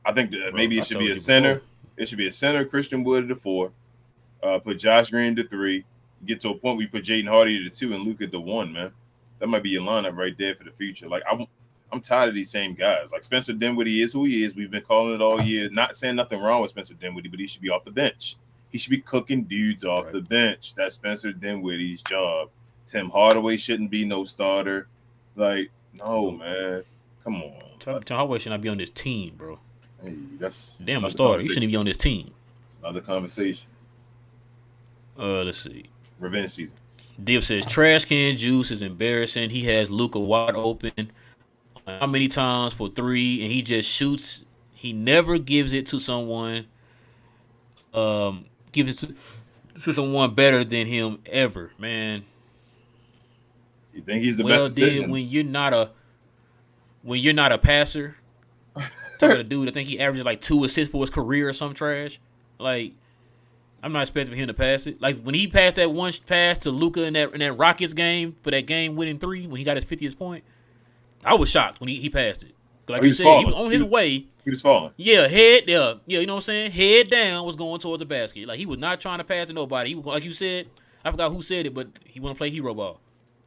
I think that Bro, maybe it I should be told a you before. center. It should be a center. Christian Wood at the four. Put Josh Green to three. Get to a point where you put Jaden Hardy to the two and Luka at the one. Man, that might be your lineup right there for the future. Like I'm tired of these same guys. Like Spencer Dinwiddie is who he is. We've been calling it all year. Not saying nothing wrong with Spencer Dinwiddie, but he should be off the bench. He should be cooking dudes off Right. the bench. That's Spencer Dinwiddie's job. Tim Hardaway shouldn't be no starter. Like, no, Nope. man. Come on. Like, Tom Howard should not be on this team, bro. hey, that's Damn a another starter. He conversation. shouldn't be on this team. It's another conversation. Let's see. Revenge season. Div says trash can juice is embarrassing. He has Luca wide open. How many times for three, and he just shoots. He never gives it to someone. Gives it to someone better than him ever, man. You think he's the best Well, Div, decision? when you're not a passer, talking to a dude, I think he averages like 2 assists for his career or some trash. Like, I'm not expecting him to pass it. Like when he passed that one pass to Luca in that Rockets game for that game winning three when he got his 50th point, I was shocked when he passed it. Oh, Like he you was said, he was falling. on his way. He was falling. Yeah, head yeah, you know what I'm saying? Head down was going towards the basket. Like he was not trying to pass to nobody. He was like you said, I forgot who said it, but he want to play hero ball.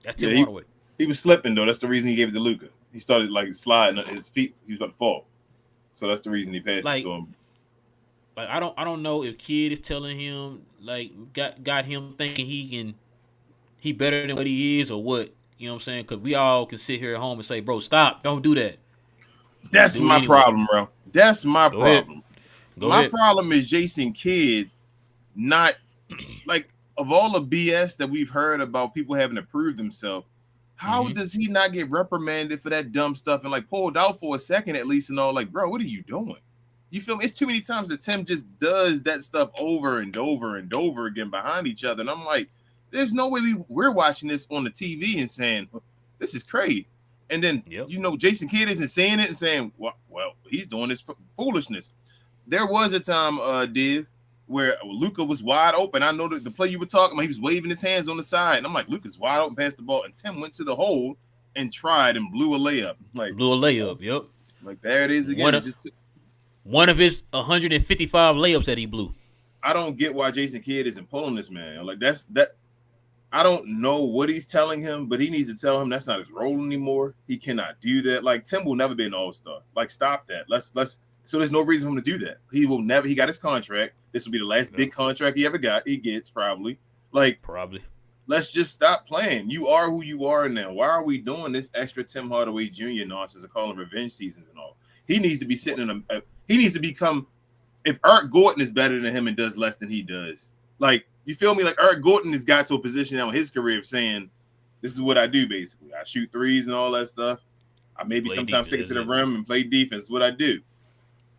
That's Yeah, Tim Hardaway. he was slipping though. That's the reason he gave it to Luca. He started like sliding his feet. He was about to fall. So that's the reason he passed it Like to him. like I don't know if kid is telling him like got him thinking he better than what he is or what. You know what I'm saying? Because we all can sit here at home and say, bro, stop, don't do that. But That's do it my anyway. problem, bro. That's my Go ahead. problem. Go My ahead. problem is Jason Kidd not like of all the BS that we've heard about people having to prove themselves. How Mm-hmm. does he not get reprimanded for that dumb stuff and like pulled out for a second at least and all? Like, bro, what are you doing? You feel me? It's too many times that Tim just does that stuff over and over and over again behind each other. And I'm like, there's no way we're watching this on the TV and saying, this is crazy. And then, Yep. Jason Kidd isn't saying it and saying, well, he's doing this foolishness. There was a time, Div, where Luka was wide open. I know that the play you were talking about, he was waving his hands on the side. And I'm like, Luka's wide open, passed the ball. And Tim went to the hole and tried and blew a layup. Like, Blew a layup. Yep. like there it is again. One It's of just one of his 155 layups that he blew. I don't get why Jason Kidd isn't pulling this man. Like that. I don't know what he's telling him, but he needs to tell him that's not his role anymore. He cannot do that. Like Tim will never be an all-star. Like stop that. Let's. So there's no reason for him to do that. He will never. He got his contract. This will be the last Yep. big contract he ever got. He gets probably. Like Probably. let's just stop playing. You are who you are now. Why are we doing this extra Tim Hardaway Jr. nonsense and calling revenge seasons and all? He needs to be sitting in a. He needs to become. If Eric Gordon is better than him and does less than he does, like you feel me? Like Eric Gordon has got to a position now in his career of saying, "This is what I do. Basically, I shoot threes and all that stuff. I maybe Play sometimes defense. take it That's to the it. rim and play defense. Is what I do."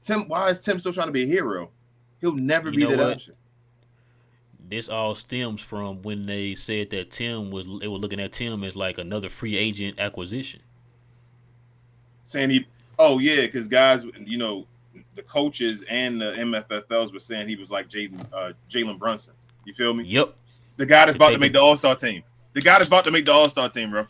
Tim, why is Tim still trying to be a hero? He'll never You be know that what? option. This all stems from when they said that they were looking at Tim as like another free agent acquisition. Saying he, oh yeah, because guys, the coaches and the MFFLs were saying he was like Jalen Brunson. You feel me? Yep. The guy that's To about to take make the the All Star team. The guy that's about to make the All Star team, bro.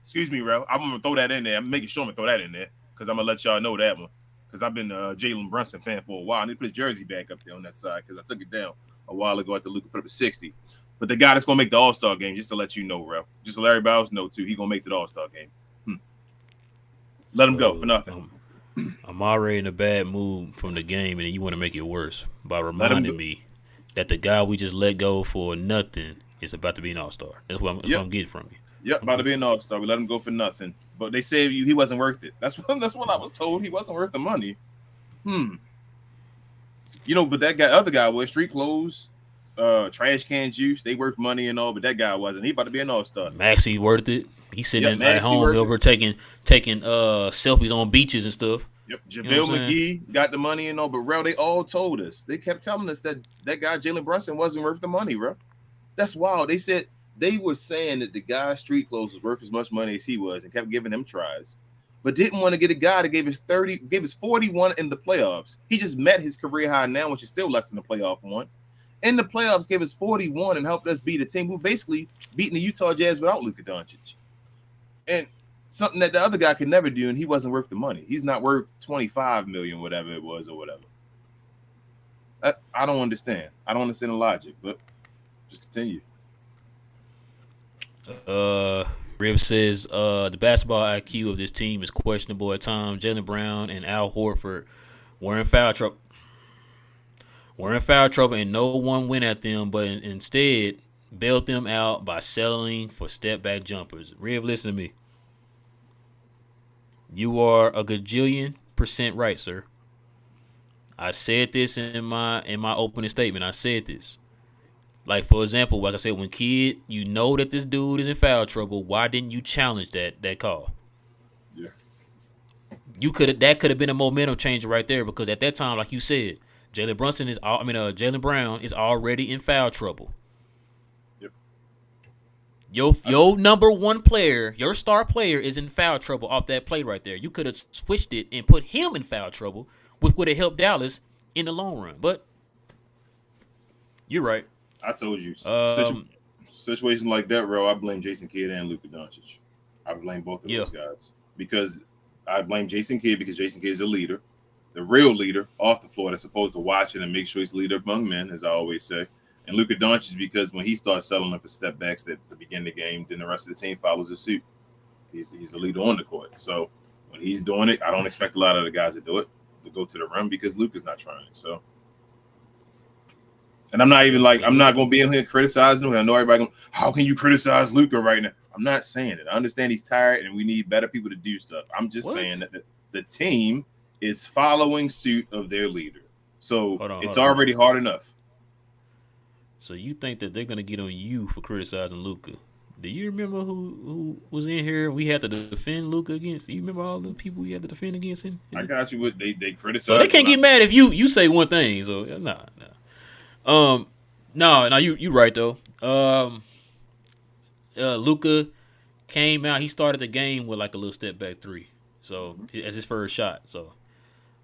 Excuse me, bro. I'm gonna throw that in there. I'm making sure I'm gonna throw that in there because I'm gonna let y'all know that one. because I've been a Jalen Brunson fan for a while. I need to put his jersey back up there on that side because I took it down a while ago after Luka put up a 60. But the guy that's gonna make the All-Star game, just to let you know, Ralph, just to let everybody else know too, he gonna make the All-Star game. Let him go for So nothing. I'm already in a bad mood from the game, and you want to make it worse by Let him reminding go. me that the guy we just let go for nothing is about to be an All-Star. That's what Yep. I'm getting from you. Yep, about to Okay. be an All-Star. We let him go for nothing. But they said he wasn't worth it. That's what I was told. He wasn't worth the money. Hmm. But that other guy was street clothes, trash can juice. They worth money and all, but that guy wasn't. He about to be an All-Star. Maxie worth it. He's Yep, sitting at Maxie home worth it. over taking selfies on beaches and stuff. Yep, You know what JaVale I'm saying? McGee got the money and all, but Rel, they all told us. They kept telling us that guy Jalen Brunson wasn't worth the money, bro. That's wild. They were saying that the guy street clothes was worth as much money as he was, and kept giving him tries, but didn't want to get a guy that gave his 41 in the playoffs. He just met his career high now, which is still less than the playoff one. In the playoffs, gave us 41 and helped us beat a team who basically beating the Utah Jazz without Luka Doncic. And something that the other guy could never do, and he wasn't worth the money. He's not worth 25 million, whatever it was, or whatever. I don't understand. I don't understand the logic, but just continue. Rib says the basketball IQ of this team is questionable at times. Jalen Brown and Al Horford were in foul trouble. Were in foul trouble, and no one went at them, but instead bailed them out by settling for step back jumpers. Rib, listen to me. You are a gajillion% right, sir. I said this in my opening statement. I said this. Like, for example, like I said, when kid, you know that this dude is in foul trouble. Why didn't you challenge that call? Yeah. That could have been a momentum changer right there, because at that time, like you said, Jalen Brown is already in foul trouble. Yep. Your number one player, your star player, is in foul trouble off that play right there. You could have switched it and put him in foul trouble, which would have helped Dallas in the long run. But you're right. I told you, Um, situation like that, bro. I blame Jason Kidd and Luka Doncic. I blame both of yeah. those guys because I blame Jason Kidd because Jason Kidd is a leader, the real leader off the floor that's supposed to watch it and make sure he's a leader among men, as I always say. And Luka Doncic because when he starts settling for step backs at the beginning of the game, then the rest of the team follows his suit. He's the leader on the court. So when he's doing it, I don't expect a lot of the guys to do it, to go to the rim because Luka's not trying. So. And I'm not even I'm not going to be in here criticizing him. I know everybody going, how can you criticize Luka right now? I'm not saying it. I understand he's tired and we need better people to do stuff. I'm just saying that the team is following suit of their leader. So it's already hard enough. So you think that they're going to get on you for criticizing Luka? Do you remember who was in here? We had to defend Luka against. Do you remember all the people we had to defend against him? I got you. With they criticize. So they can't get mad if you say one thing. So nah. No, you right though. Luka came out. He started the game with like a little step back three, so as his first shot. So,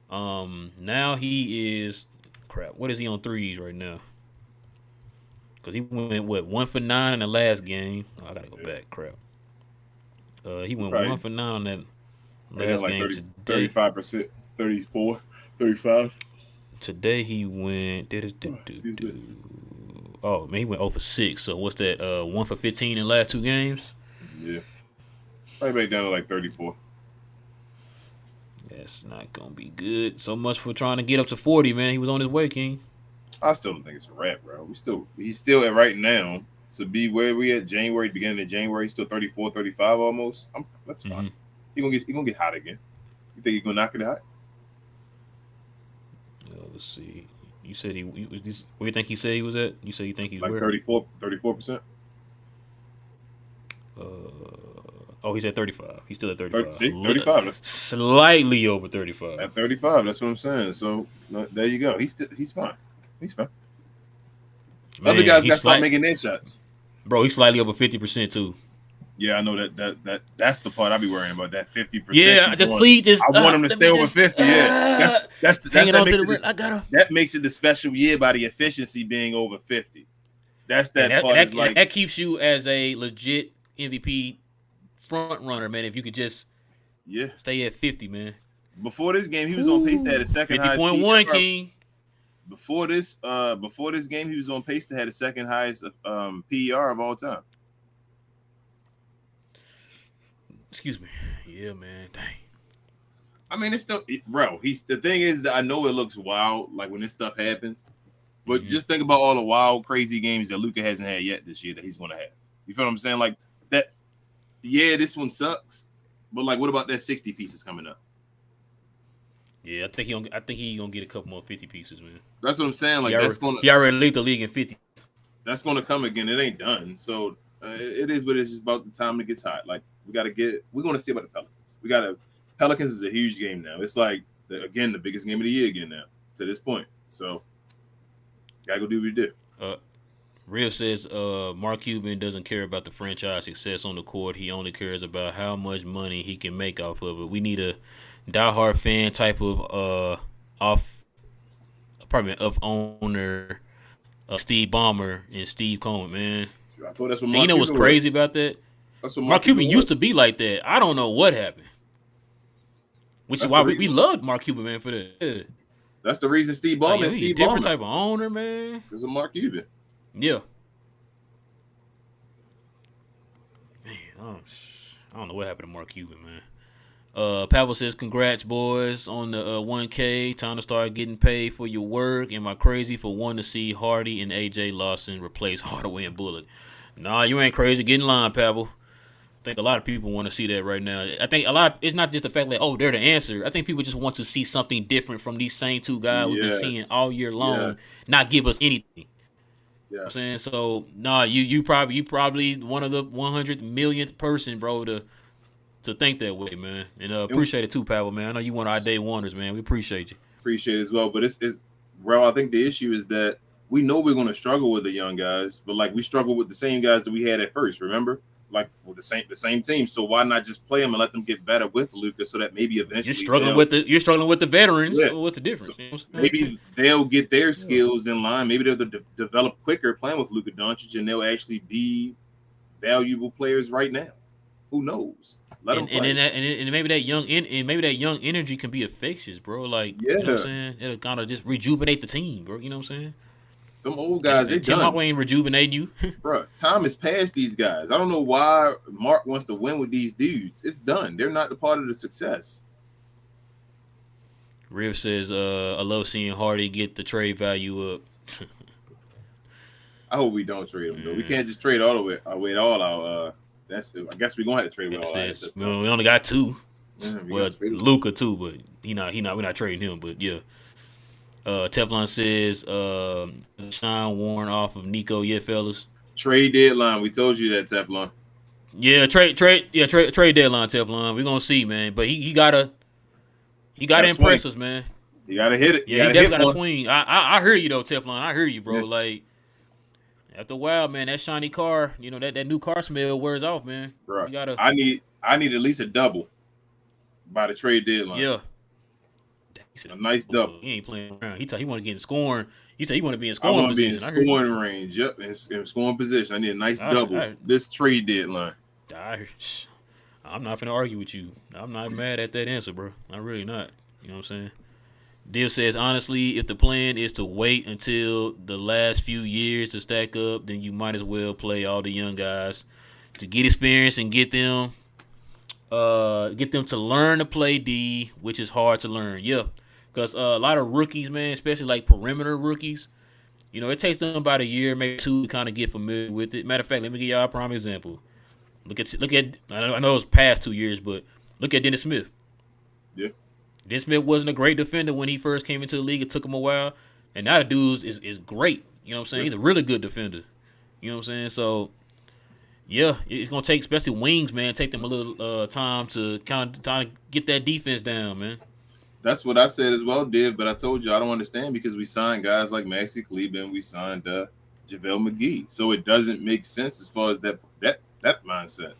now he is crap. What is he on threes right now? Because he went 1 for 9 in the last game. Oh, I gotta go back. Crap. He went 1 for 9 on that last like game 35%, 34, 35. Today he went. Oh man, he went 0 for 6. So what's that? 1 for 15 in the last 2 games. Yeah, probably back down to like 34. That's not gonna be good. So much for trying to get up to 40, man. He was on his way, King. I still don't think it's a wrap, bro. He's still at right now to be where we at January, beginning of January. He's still 34, 35 almost. That's fine. He gonna get hot again. You think he's gonna knock it out? Let's see. You said he. Where do you think he said he was at? You said you think he's like where? 34%. He's at 35. He's still at 35. 35. Slightly over 35. At 35, that's what I'm saying. So there you go. He's fine. He's fine. Man, other guys got to start making their shots. Bro, he's slightly over 50% too. Yeah, I know that's the part I be worrying about. That 50%. Yeah, I want him to stay over 50. Yeah, that makes it the special year by the efficiency being over 50. That's part. That keeps you as a legit MVP front runner, man. If you could just stay at 50, man. Before this game, he was on pace to have the second highest 50.1 PER. King. Before this game, he was on pace to have the second highest PER of all time. Excuse me. Yeah, man. Dang. I mean, it's still, bro. The thing is that I know it looks wild, like when this stuff happens, but just think about all the wild, crazy games that Luka hasn't had yet this year that he's going to have. You feel what I'm saying? Like that. Yeah, this one sucks, but like, what about that 60 pieces coming up? Yeah, I think he gonna get a couple more 50 pieces, man. That's what I'm saying. Like he already lead the league in 50. That's gonna come again. It ain't done. So it is, but it's just about the time it gets hot. Like we're gonna see about the Pelicans. Pelicans is a huge game now. It's like the biggest game of the year again now to this point. So gotta go do what we do. Real says Mark Cuban doesn't care about the franchise success on the court. He only cares about how much money he can make off of it. We need a diehard fan type of owner, Steve Ballmer and Steve Cohen, man. I thought that's what Mark Cuban what's crazy about that? That's what Mark Cuban used to be like that. I don't know what happened. Which is why we loved Mark Cuban, man, for that. Yeah. That's the reason Steve Ballmer is Steve Ballmer. Different type of owner, man. Because of Mark Cuban. Yeah. Man, I don't know what happened to Mark Cuban, man. Pavel says, congrats, boys, on the 1K. Time to start getting paid for your work. Am I crazy for wanting to see Hardy and AJ Lawson replace Hardaway and Bullock? Nah, you ain't crazy. Get in line, Pavel. I think a lot of people want to see that right now. I think it's not just the fact that, they're the answer. I think people just want to see something different from these same two guys we've been seeing all year long, not give us anything. Yes. You know what I'm saying? So, you probably one of the 100 millionth person, bro, to think that way, man. And appreciate it too, Pavel, man. I know you one of our day oneers, man. We appreciate you. Appreciate it as well. But it's bro, I think the issue is that we know we're going to struggle with the young guys, but like we struggle with the same guys that we had at first, remember? Like with the same team. So why not just play them and let them get better with Luka so that maybe eventually you're struggling with the veterans. Yeah. So what's the difference? So maybe they'll get their skills in line. Maybe they'll develop quicker playing with Luka Doncic, and they'll actually be valuable players right now. Who knows? Let them play. And maybe that young energy can be infectious, bro. Like you know what I'm saying? It'll kind of just rejuvenate the team, bro. You know what I'm saying? Them old guys, they done. Tim ain't rejuvenating you. Bro, time has passed these guys. I don't know why Mark wants to win with these dudes. It's done. They're not the part of the success. Riv says, I love seeing Hardy get the trade value up. I hope we don't trade him, though. We can't just trade all the way all out. I guess we're going to have to trade with all assets. We only got two. Yeah, Luka too, but we're not trading him, but yeah. Teflon says, Sean Warren off of Nico. Yeah, fellas. Trade deadline. We told you that, Teflon. Yeah, trade deadline, Teflon. We're gonna see, man. But he gotta impress us, man. You gotta hit it. Yeah, he definitely gotta swing. I hear you though, Teflon. I hear you, bro. Yeah. Like after a while, man, that shiny car, that new car smell wears off, man. Bro, I need at least a double by the trade deadline. Yeah. A nice double. He ain't playing around. He want to get in scoring. He said he want to be in scoring position. I want to be in scoring range. Yep, in scoring position. I need a nice double. This trade deadline. I'm not gonna argue with you. I'm not mad at that answer, bro. I'm really not. You know what I'm saying? Div says, honestly, if the plan is to wait until the last few years to stack up, then you might as well play all the young guys to get experience and get them to learn to play D, which is hard to learn. Yeah. Because a lot of rookies, man, especially like perimeter rookies, it takes them about a year, maybe two, to kind of get familiar with it. Matter of fact, let me give y'all a prime example. Look at. I know it's past 2 years, but look at Dennis Smith. Yeah. Dennis Smith wasn't a great defender when he first came into the league. It took him a while, and now the dude is great. You know what I'm saying? He's a really good defender. You know what I'm saying? So, yeah, it's gonna take, especially wings, man, take them a little time to kind of get that defense down, man. That's what I said as well, Div, but I told you I don't understand because we signed guys like Maxi Kleber and we signed JaVale McGee. So it doesn't make sense as far as that mindset.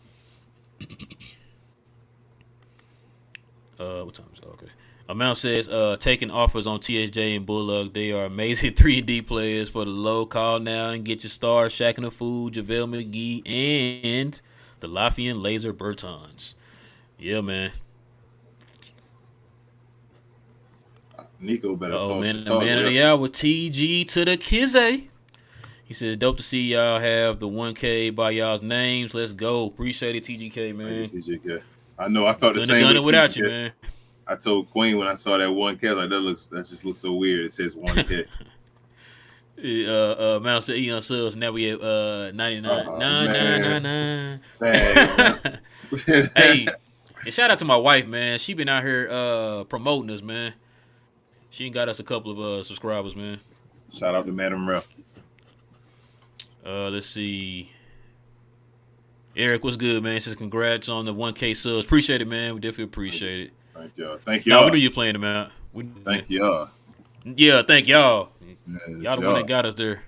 What time is it? Okay. Amount says, taking offers on TSJ and Bullock. They are amazing 3D players for the low. Call now and get your stars. Shaq and the Fool, JaVale McGee, and the Lafayette Laser Bertans. Yeah, man. Nico better Oh call man, the Chicago. man of the hour, TG to the Kizzy. He says, dope to see y'all have the 1K by y'all's names. Let's go. Appreciate it, TGK, Thank you, man. TJK. I know. I felt the Couldn't have same done way, it without you, TJK. man. I told Queen when I saw that 1K, like that just looks so weird. It says 1K. Mouse said Eon subs. Now we have 99. Oh Nine, nine, man, nine, nine. dang man. Hey, and shout out to my wife, man. She been out here promoting us, man. She ain't got us a couple of subscribers, man. Shout out to Madam Ref. Let's see. Eric, what's good, man? Says congrats on the 1K subs. Appreciate it, man. We definitely appreciate it. Thank y'all. Thank Nah, we knew y'all. you playing them out. We knew, man. Thank y'all. Yeah, thank y'all. Yes, Y'all the one that y'all. got us there.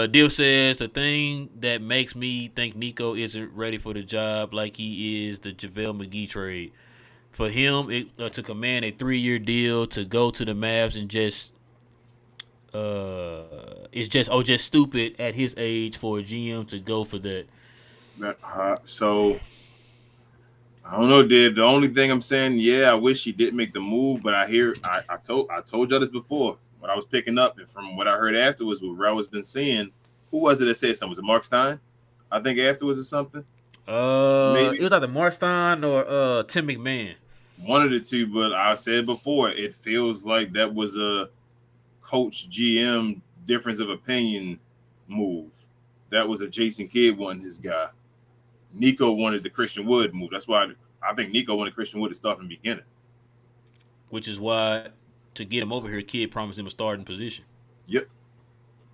Dill says the thing that makes me think Nico isn't ready for the job like he is the JaVale McGee trade. For him, to command a 3-year deal to go to the Mavs and just it's just stupid at his age for a GM to go for that. So I don't know, dude. The only thing I'm saying, yeah, I wish he did make the move, but I told y'all this before. What I was picking up and from what I heard afterwards, what Raul's been seeing, who was it that said something? Was it Mark Stein? I think afterwards or something. It Maybe was either Marston or Tim McMahon. one of the two, but I said before, it feels like that was a coach GM difference of opinion move. That was a Jason Kidd wanting his guy. Nico wanted the Christian Wood move. That's why I think Nico wanted Christian Wood to start from the beginning. Which is why to get him over here, Kid promised him a starting position. Yep.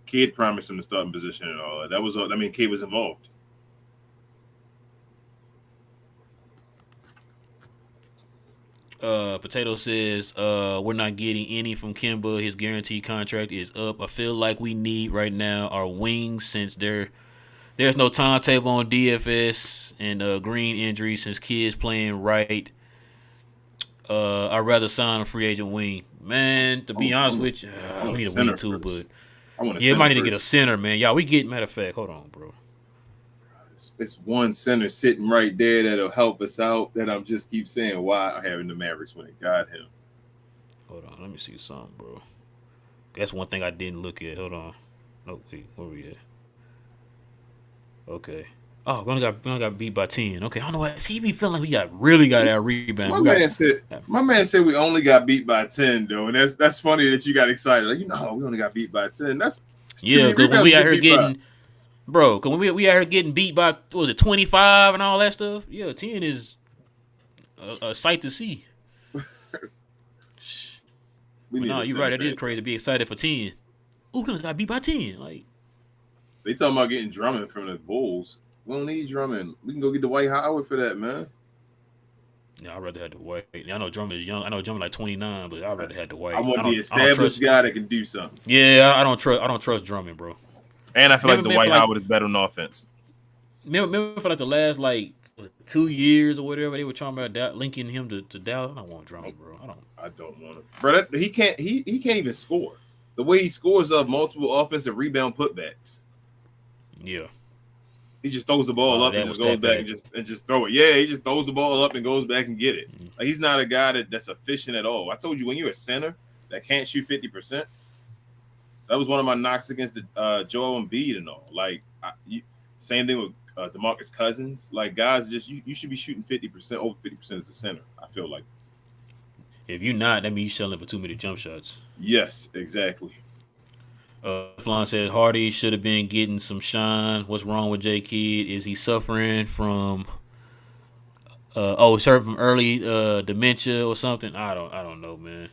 Kidd promised him the starting position and all that. That was all. I mean, Kidd was involved. Potato says, we're not getting any from Kimba. His guaranteed contract is up. I feel like we need right now our wings since there's no timetable on DFS and Green injury since Kids playing right. I'd rather sign a free agent wing. Man, to be honest with you, I want we a need a wing center too, but first. I want a yeah, we center might need to get a first. center, man. Y'all, we get matter of fact, hold on, bro. It's one center sitting right there that'll help us out. That I'm just keep saying why having the Mavericks when it got him. Hold on, let me see something, bro. That's one thing I didn't look at. Hold on. No, wait, where we at? Okay. Oh, we only got beat by 10. Okay, I don't know what. See, be feeling like we really got our rebound. My We got. man said we only got beat by 10 though, and that's funny that you got excited. Like, we only got beat by 10. That's too Yeah, many because when rebounds we to out get here beat by. getting, bro, because when we out here getting beat by, what was it, 25 and all that stuff? Yeah, 10 is a sight to see. We But need no, a you're center right. It is back, crazy bro. to be excited for 10. Ooh, we got beat by 10. Like, They talking about getting Drummond from the Bulls. We don't need Drummond. We can go get the White Howard for that, man. yeah, I'd rather have to wait. I know Drummond is young. I know Drummond like 29, but I'd rather have to I wait. want the I don't established trust. guy that can do something. Yeah, I don't trust Drummond, bro. And I feel like Remember, the man, for White like Howard is better on offense. remember for like the last like 2 years or whatever, they were talking about linking him to Dallas. I don't want Drummond, bro. I don't. I don't want him. Bro, he can't even score. The way he scores off multiple offensive rebound putbacks. Yeah, He just throws the a ball lot of up and that just was goes stat back pack. and just throw it. Yeah, he just throws the ball up and goes back and get it. Mm. Like, he's not a guy that's efficient at all. I told you when you're a center that can't shoot 50%, that was one of my knocks against the Joel Embiid and all. Like, same thing with DeMarcus Cousins. Like, guys, just you should be shooting 50%, over 50% as a center. I feel like. If you're not, that means you're selling for too many jump shots. Yes, exactly. Flon said Hardy should have been getting some shine. What's wrong with J Kidd? Is he suffering from suffering from early dementia or something? I don't know, man.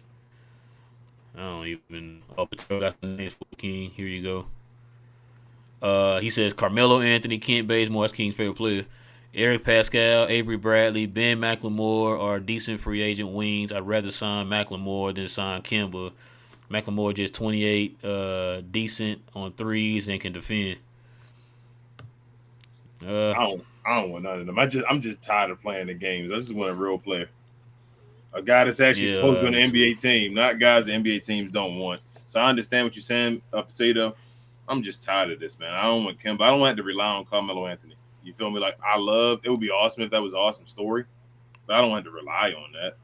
I don't even. Oh, Patel got the names for King. Here you go. He says Carmelo Anthony, Kent Bazemore, that's King's favorite player. Eric Pascal, Avery Bradley, Ben McLemore are decent free agent wings. I'd rather sign McLemore than sign Kimba. McLemore just 28, decent on threes and can defend. Uh, I don't want none of them. I'm just tired of playing the games. I just want a real player. A guy that's actually supposed to be on the me too. NBA team, not guys the NBA teams don't want. So I understand what you're saying, Potato. I'm just tired of this, man. I don't want Kemba. I don't want to rely on Carmelo Anthony. You feel me? Like, it would be awesome if that was an awesome story, but I don't want to rely on that.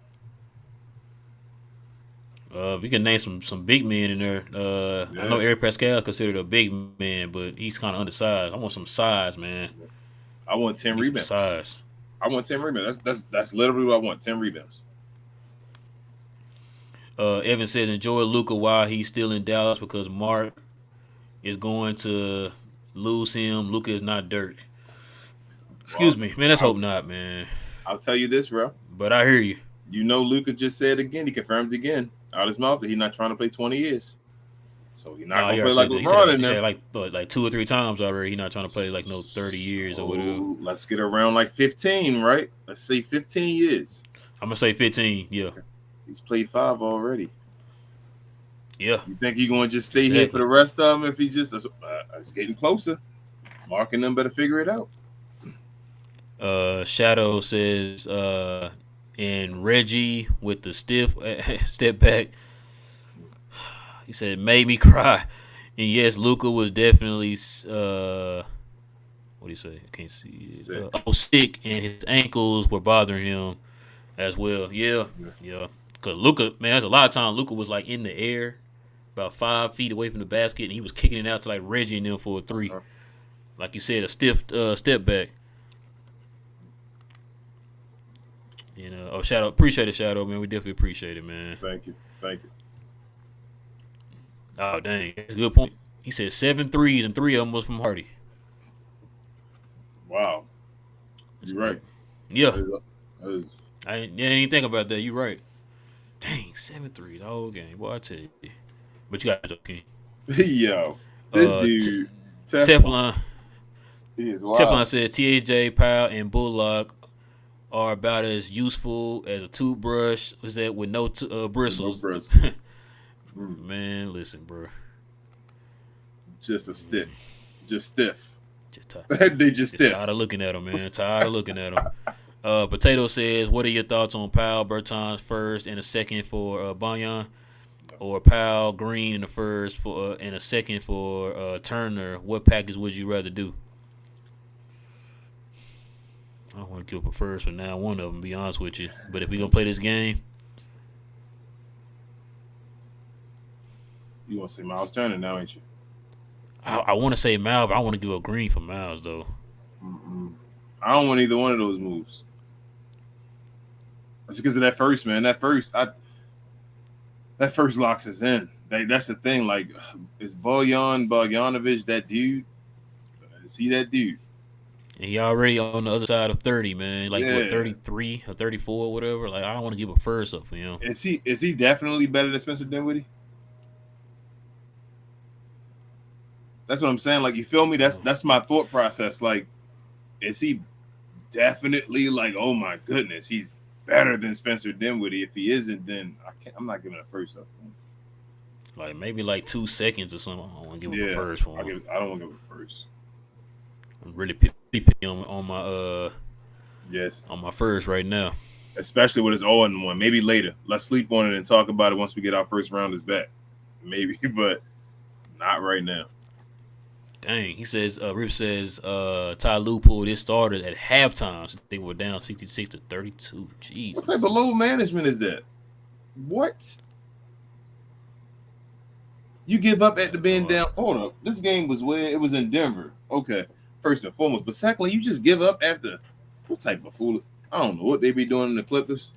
We can name some big men in there. I know Yeah, Eric Pascal is considered a big man, but he's kind of undersized. I want some size, man. I want I 10 need some rebounds. size. I want 10 rebounds. That's literally what I want. 10 rebounds. Evan says enjoy Luca while he's still in Dallas because Mark is going to lose him. Luca is not dirt. Excuse Well, me, man. Let's I'll hope not, man. I'll tell you this, bro. But I hear you. You know, Luca just said again. He confirmed again out his mouth that he's not trying to play 20 years. So he's not No, gonna he play already like said that. He said LeBron in he there. said like 2 or 3 times already. He not trying to play like no 30 years or whatever. So let's get around like 15, right? Let's say 15 years. I'm gonna say 15. Yeah, He's played 5 already. yeah, You think he's gonna just stay here for exactly. the rest of them if he just it's getting closer? Mark and them better figure it out. Shadow says, and Reggie with the stiff step back. He said made me cry, and yes, Luca was definitely what do you say? I can't see it. Sick. Sick, and his ankles were bothering him as well. Yeah, Yeah. yeah. Cause Luca, man, there's a lot of time Luca was like in the air, about 5 feet away from the basket, and he was kicking it out to like Reggie and them for a three. Uh-huh. Like you said, a stiff step back. You know, oh Shadow, appreciate it, Shadow, man. We definitely appreciate it, man. Thank you. Thank you. Oh dang, that's a good point. He said 7 threes and 3 of them was from Hardy. Wow. That's You're good. right. Yeah, That is I didn't think about that. You're right. Dang, 7 threes all game. Boy, I tell you. But you guys okay. yo. This T- dude, Teflon, Teflon he is Teflon wild. says TAJ, Powell, and Bullock are about as useful as a toothbrush. Was that with no No bristles? press. Mm, Man, listen, bro. just a stick. Just stiff. Just, t- They just just stiff. tired of looking at him, man. Tired of looking at him. Potato says, "What are your thoughts on Powell, Bertans first and a second for Banyan, or Powell, Green in the first for and a second for Turner? What package would you rather do?" I don't want to give up a first for now. One of them, to be honest with you. But if we gonna play this game, You want to say Miles Turner now, ain't you? I want to say Mal, but I want to give up Green for Miles though. Mm-mm. I don't want either one of those moves. It's because of that first, man. That first locks us in. That's the thing. Like, is Bogdanovich that dude? Is he that dude? And he already on the other side of 30, man. Like what, Yeah. 33 or 34 or whatever. Like I don't want to give a first up for him. Is he definitely better than Spencer Dinwiddie? That's what I'm saying. Like, you feel me? That's my thought process. Like, is he definitely like, oh my goodness, he's better than Spencer Dinwiddie? If he isn't, then I'm not giving a first up for him. Like maybe like 2 seconds or something. I don't want to give him a Yeah, first for him. I don't want to give a first. I'm really picky Yes, on my first right now. especially with his 0-1. Maybe later. Let's sleep on it and talk about it once we get our first rounders back. Maybe, but not right now. Dang, he says. Rip says. Ty Lue pulled his started at halftime. So they were down 66-32. What type Jesus. of low management is that? What? You give up at the being Uh, down. Hold up. This game was where it was in Denver. Okay. First and foremost. But secondly, you just give up after what type of fool? I don't know what they be doing in the Clippers.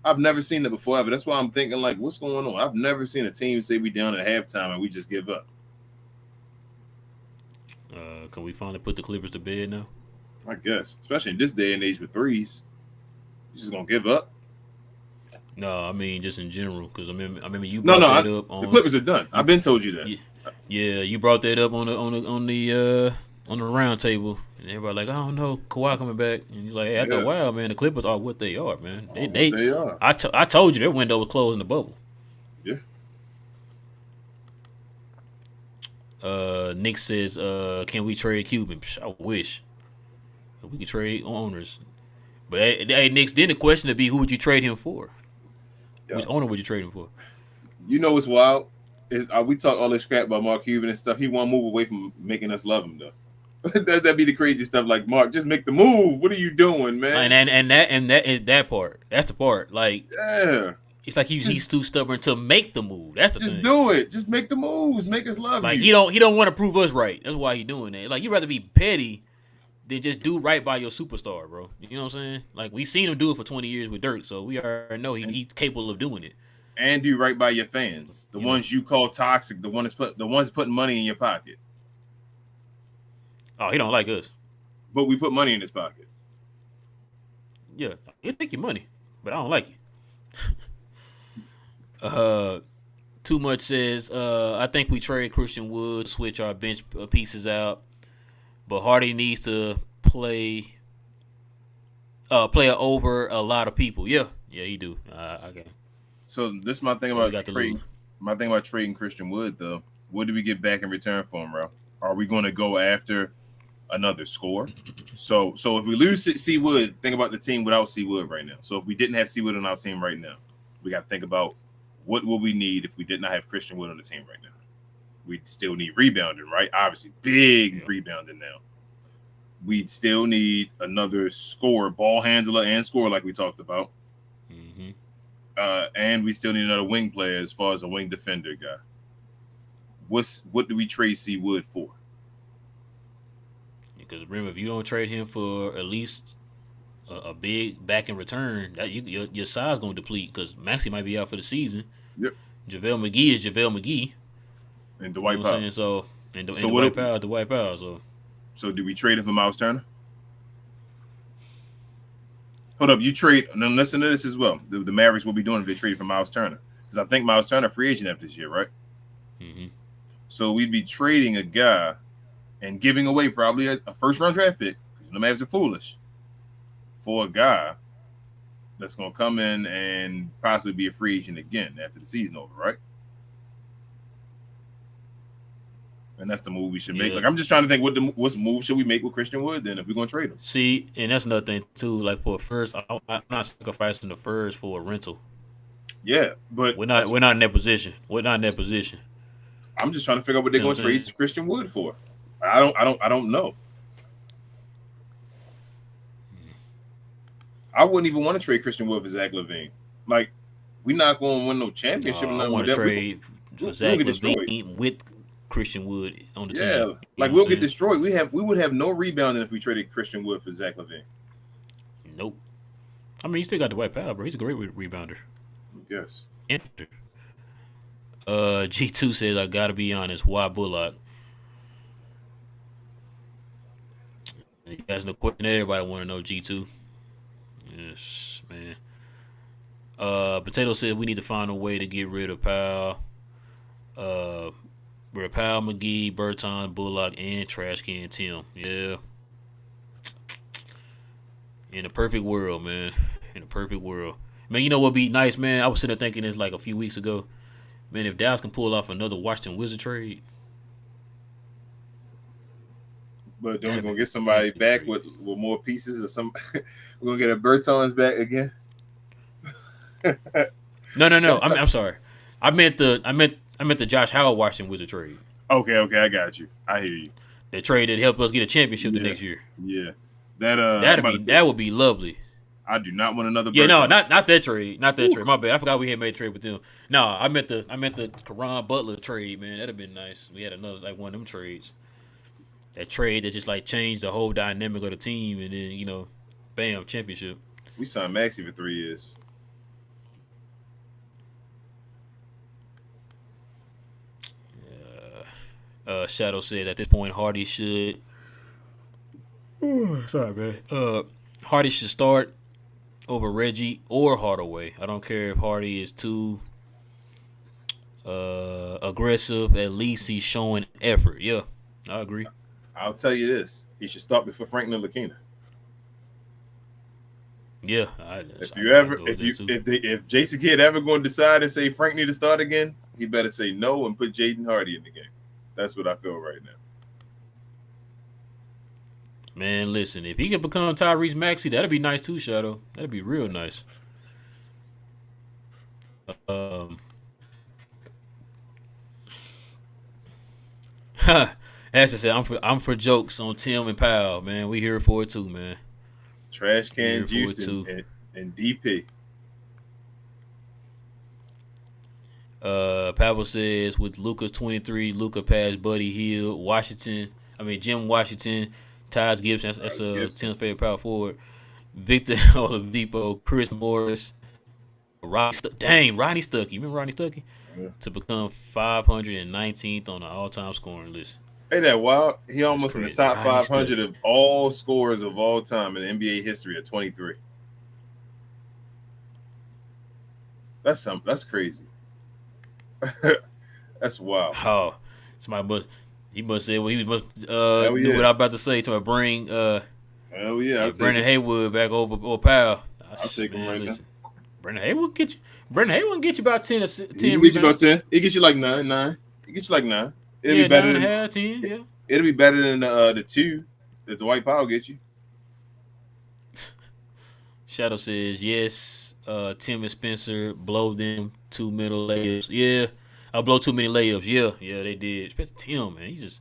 I've never seen that before ever. That's why I'm thinking, like, what's going on? I've never seen a team say we down at halftime and we just give up. can we finally put the Clippers to bed now? I guess. Especially in this day and age with threes. You just gonna give up? No, I mean just in general. Because I remember you No, brought no. that up The on. Clippers are done. You, I've been told you that. yeah, you brought that up on the round table, and everybody like, I don't know, Kawhi coming back, and you're like, hey, after a Yeah. while, man, the Clippers are what they are, man. Oh, what they are. I told you their window was closed in the bubble. Yeah. Nick says, can we trade Cuban? Psh, I wish we could trade owners, but hey, Nick, then the question would be, who would you trade him for? Yeah. Which owner would you trade him for? You know what's wild? Is we talk all this crap about Mark Cuban and stuff. He won't move away from making us love him though. That'd be the crazy stuff. Like, Mark, just make the move. What are you doing, man? And that is that part. That's the part. Like Yeah. It's like he's too stubborn to make the move. That's the Just thing. do it. Just make the moves. Make us love Like you. he don't want to prove us right. That's why he's doing that. Like you'd rather be petty than just do right by your superstar, bro. You know what I'm saying? Like we seen him do it for 20 years with Dirk, so we already know he's capable of doing it. And do right by your fans, the ones you call toxic, the ones putting money in your pocket. Oh, he don't like us. But we put money in his pocket. Yeah, he'll take your money, but I don't like it. Too much says, I think we trade Christian Wood, switch our bench pieces out, but Hardy needs to play over a lot of people. Yeah, he do. Okay. So this is my thing about trading. My thing about trading Christian Wood, though. What do we get back in return for him, bro? Are we going to go after another score? So if we lose C Wood, think about the team without C Wood right now. So if we didn't have C Wood on our team right now, we got to think about what will we need if we did not have Christian Wood on the team right now. We'd still need rebounding, right? Obviously, big rebounding now. We'd still need another scorer, ball handler, and scorer like we talked about. Mm-hmm. And we still need another wing player as far as a wing defender guy. What do we trade C Wood for? Because remember, if you don't trade him for at least a big back in return, that your size gonna deplete. Because Maxey might be out for the season. Yep. JaVale McGee is JaVale McGee. And Dwight Powell. So Dwight Powell. So do we trade him for Miles Turner? Hold up, you trade. And then listen to this as well. The Mavericks will be doing if they trade for Miles Turner, because I think Miles Turner free agent after this year, right? Mm-hmm. So we'd be trading a guy and giving away probably a first-round draft pick, because the Mavs are foolish, for a guy that's going to come in and possibly be a free agent again after the season over, right? And that's the move we should make. Yeah. Like, I'm just trying to think what move should we make with Christian Wood then if we're going to trade him. See, and that's another thing too. Like for a first, I'm not sacrificing the first for a rental. Yeah, but we're not in that position. We're not in that position. I'm just trying to figure out what they're going to trade Christian Wood for. I don't know. I wouldn't even want to trade Christian Wood for Zach LaVine. Like, we're not going to win no championship. I want to trade for Zach LaVine with Christian Wood on the team. Yeah, like we'll get destroyed. We would have no rebounding if we traded Christian Wood for Zach LaVine. Nope. I mean, you still got Dwight Powell, bro. He's a great rebounder. Yes. Enter. G2 says, I gotta be honest. Why Bullock? You guys know question everybody want to know. G2. Yes, man. Potato said we need to find a way to get rid of Powell. We're Powell, McGee, Burton, Bullock, and Trash Can Tim. Yeah. In a perfect world, man. In a perfect world. Man, you know what would be nice, man? I was sitting there thinking this like a few weeks ago. Man, if Dallas can pull off another Washington Wizard trade. But then we're going to get somebody back with more pieces or some. We're going to get a Bertans back again. No. I'm sorry. I meant the Josh Howard Washington Wizard trade. Okay, I got you. I hear you. The trade that helped us get a championship the next year. Yeah. That would be lovely. I do not want another. Yeah, no, not that trade. Not that trade. My bad. I forgot we had made a trade with them. No, I meant the Caron Butler trade, man. That'd have been nice. We had another like one of them trades. That trade that just like changed the whole dynamic of the team, and then bam, championship. We signed Maxey for 3 years. Shadow says at this point Hardy should. Sorry, man. Hardy should start over Reggie or Hardaway. I don't care if Hardy is too aggressive. At least he's showing effort. Yeah, I agree. I'll tell you this: he should start before Frank Ntilikina. Yeah, if Jason Kidd ever going to decide and say Frank need to start again, he better say no and put Jaden Hardy in the game. That's what I feel right now. Man, listen, if he can become Tyrese Maxey, that'd be nice too, Shadow. That'd be real nice. As I said, I'm for jokes on Tim and Powell, man. We here for it too, man. Trash Can Juice and DP. Pablo says with Luka's 23, Luka passed Buddy Hield, Jim Washington, Taj Gibson. That's Taj a Gibson. 10th favorite power forward. Victor Oladipo, Chris Morris, Rodney Stuckey. Remember Rodney Stuckey? Yeah. To become 519th on the all-time scoring list. Hey, that wild. He That's almost in the crazy. top Rodney 500 Stuckey. of all scorers of all time in NBA history at 23. That's crazy. That's wild. Oh, somebody must say well he must Hell knew yeah. what I was about to say to bring Hell yeah. I'll take Brandon it. Haywood back over Powell. I'll take him Man, right now. listen, Brandon Haywood get you. Brandon Haywood get you about 10 He can get you about rebounds. 10. He gets you like nine. He gets you like 9. It'll be Yeah, better nine and a than half, 10. Yeah. it'll be better than the 2 that the White Powell gets you. Shadow says yes. Tim and Spencer blow them 2 middle layups. Yeah, I blow too many layups. Yeah, they did. Especially Tim, man. He just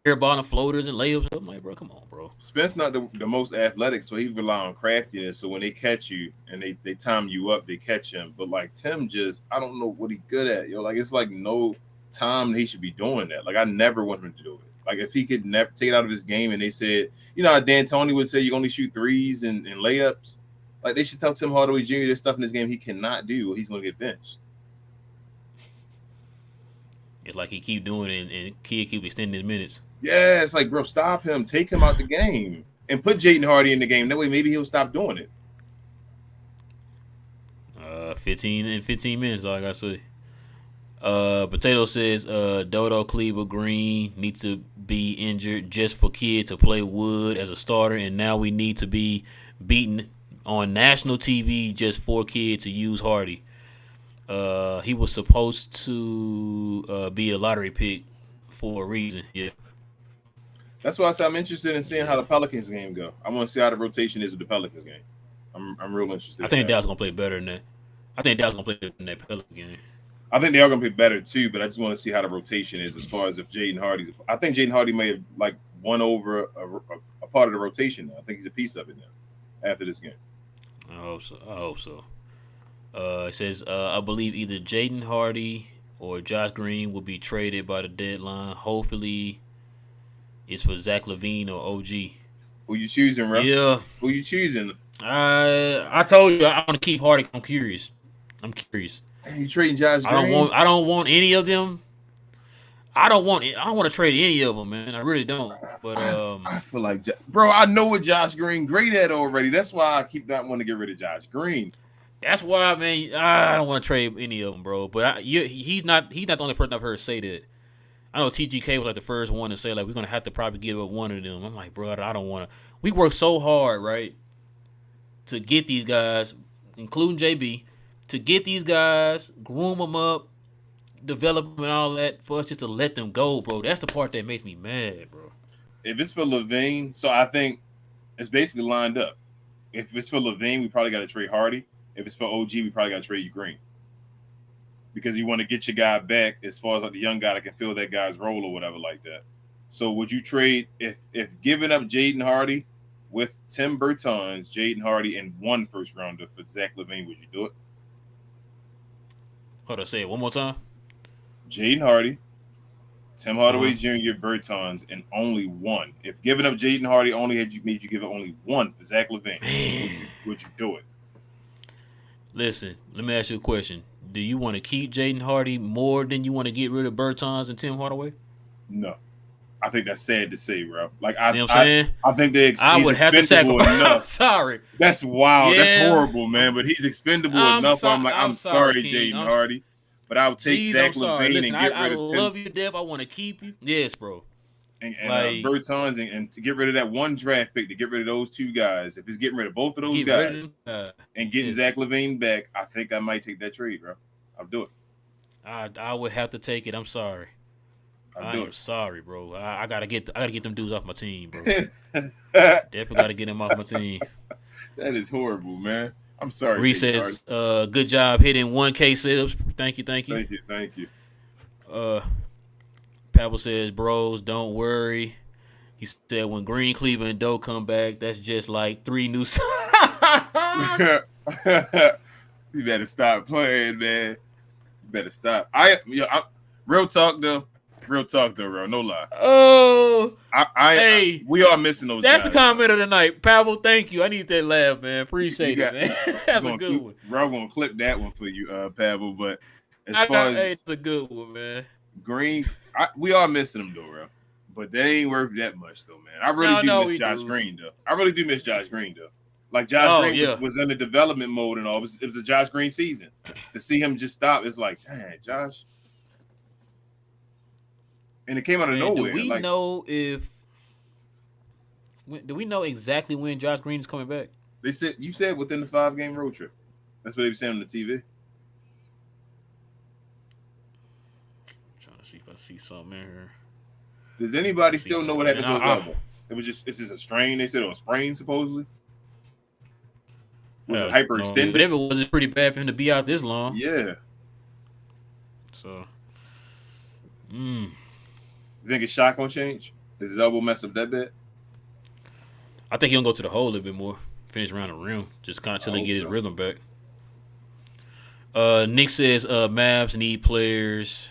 airballing floaters and layups. I'm like, bro, come on, bro. Spence not the most athletic, so he rely on craftiness. So when they catch you and they time you up, they catch him. But like Tim, just I don't know what he good at, yo. Like it's like no time he should be doing that. Like I never want him to do it. Like if he could never take it out of his game, and they said, you know, how Dan Tony would say you only shoot threes and layups. Like they should tell Tim Hardaway Jr. there's stuff in this game he cannot do, or he's gonna get benched. It's like he keep doing it, and Kid keep extending his minutes. Yeah, it's like, bro, stop him, take him out the game, and put Jaden Hardy in the game. That way, maybe he'll stop doing it. 15 minutes, all I gotta say. Potato says Dodo Cleaver Green needs to be injured just for Kid to play Wood as a starter, and now we need to be beaten on national TV just for Kid to use Hardy. He was supposed to be a lottery pick for a reason. Yeah. That's why I said I'm interested in seeing how the Pelicans game go. I want to see how the rotation is with the Pelicans game. I'm real interested. I think Dallas gonna play better than that. I think Dallas gonna play better than that Pelican game. I think they are going to be better too, but I just want to see how the rotation is as far as if Jaden Hardy's. I think Jaden Hardy may have like won over a part of the rotation now. I think he's a piece of it now after this game. I hope so. It says I believe either Jaden Hardy or Josh Green will be traded by the deadline. Hopefully, it's for Zach LaVine or OG. Who you choosing, bro? Yeah. Who you choosing? I told you I want to keep Hardy. I'm curious. You trading Josh Green? I don't want any of them. I don't want to trade any of them, man. I really don't. But I feel like, bro, I know what Josh Green great at already. That's why I keep not wanting to get rid of Josh Green. That's why, man. I don't want to trade any of them, bro. But he's not the only person I've heard say that. I know TGK was like the first one to say like we're gonna have to probably give up one of them. I'm like, bro, I don't want to. We work so hard, right, to get these guys, including JB, to get these guys, groom them up, develop them, and all that. For us just to let them go, bro. That's the part that makes me mad, bro. If it's for LaVine, so I think it's basically lined up. If it's for LaVine, we probably got to trade Hardy. If it's for OG, we probably got to trade you Green. Because you want to get your guy back as far as like the young guy that can fill that guy's role or whatever like that. So would you trade if giving up Jaden Hardy with Tim Bertans, Jaden Hardy, and 1 first rounder for Zach LaVine, would you do it? Hold on, say it one more time. Jaden Hardy, Tim Hardaway Jr., Bertans, and only 1. If giving up Jaden Hardy only made you give up only 1 for Zach LaVine, would you do it? Listen, let me ask you a question. Do you want to keep Jaden Hardy more than you want to get rid of Bertans and Tim Hardaway? No. I think that's sad to say, bro. Like See what I'm saying? I think I would have to sacrifice. Enough. Sorry. That's wild. Yeah. That's horrible, man. But he's expendable enough. I'm sorry, Jaden Hardy. But I'll take Zach LaVine and get rid of Tim. I love you to death. I want to keep you. Yes, bro. And Bertans and to get rid of that 1 draft pick, to get rid of those 2 guys. If it's getting rid of both of those guys and getting Zach LaVine back, I think I might take that trade, bro. I'll do it. I would have to take it. I'm sorry. I'm sorry, bro. I gotta get them dudes off my team, bro. Definitely gotta get them off my team. That is horrible, man. I'm sorry. Reese says, good job hitting 1K subs. Thank you. Thank you. Pablo says, bros, don't worry. He said when Green, Cleveland, and Doe come back, that's just like 3 new. You better stop playing, man. Better stop. Real talk though, bro. No lie. Oh, I hey, we are missing those that's the guys. comment of the night. Pavel, thank you. I need that laugh, man. You Appreciate it, got man. That's a good one. We're gonna clip that one for you, Pavel. But as far Hey, as it's a good one, man. Green, we are missing them though, bro. But they ain't worth that much though, man. I really do No, miss we Josh do. Green though. I really do miss Josh Green though. Like Josh Oh, Green yeah. was in the development mode and all. It was a Josh Green season. To see him just stop, it's like, dang, Josh. And it came out of Man, nowhere. Like do we know exactly when Josh Green is coming back? you said within the 5-game road trip. That's what they were saying on the TV. I'm trying to see if I see something in here. Does anybody still know what happened to his elbow? It's just a strain. They said it was sprain supposedly. Was it hyperextended? But if it was, it's pretty bad for him to be out this long. Yeah. So, You think his shot gonna change? Is his elbow mess up that bad? I think he'll go to the hole a little bit more. Finish around the rim. Just kind of until he get his rhythm back. Nick says Mavs need players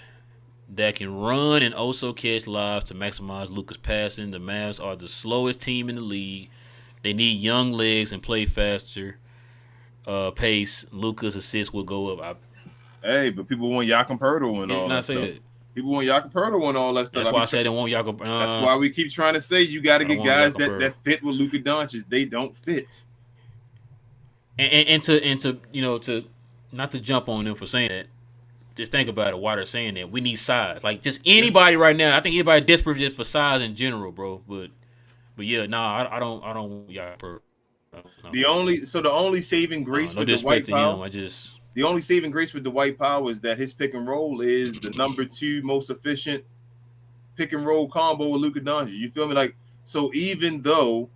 that can run and also catch lobs to maximize Luka's passing. The Mavs are the slowest team in the league. They need young legs and play faster pace. Luka's assists will go up. Hey, but people want Jakob Poeltl and all that stuff. People want Jakob Poeltl and all that stuff. That's why I said they want Jakob. That's why we keep trying to say you got to get guys that fit with Luka Doncic. They don't fit. And to to not to jump on them for saying that. Just think about it. Why they're saying that we need size. Like just anybody right now. I think anybody desperate just for size in general, bro. But yeah, I don't want Jakob. The only saving grace for Dwight Powell. The only saving grace for Dwight Powell is that his pick and roll is the number 2 most efficient pick and roll combo with Luka Doncic. You feel me? Like, so even though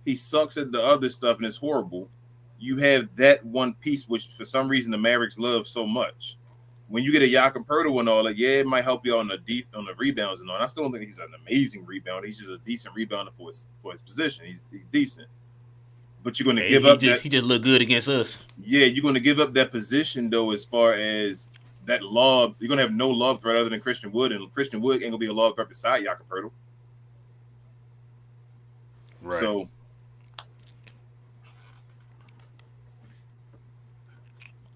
he sucks at the other stuff and it's horrible, you have that one piece which for some reason the Mavericks love so much. When you get a Jakob Poeltl and all that, yeah, it might help you on the rebounds and all. And I still don't think he's an amazing rebounder. He's just a decent rebounder for his position. He's decent. But you're going to give up he just look good against us. Yeah, you're going to give up that position, though, as far as that lob. You're going to have no lob threat other than Christian Wood, and Christian Wood ain't going to be a lob threat beside Jakob Poeltl. Right. So,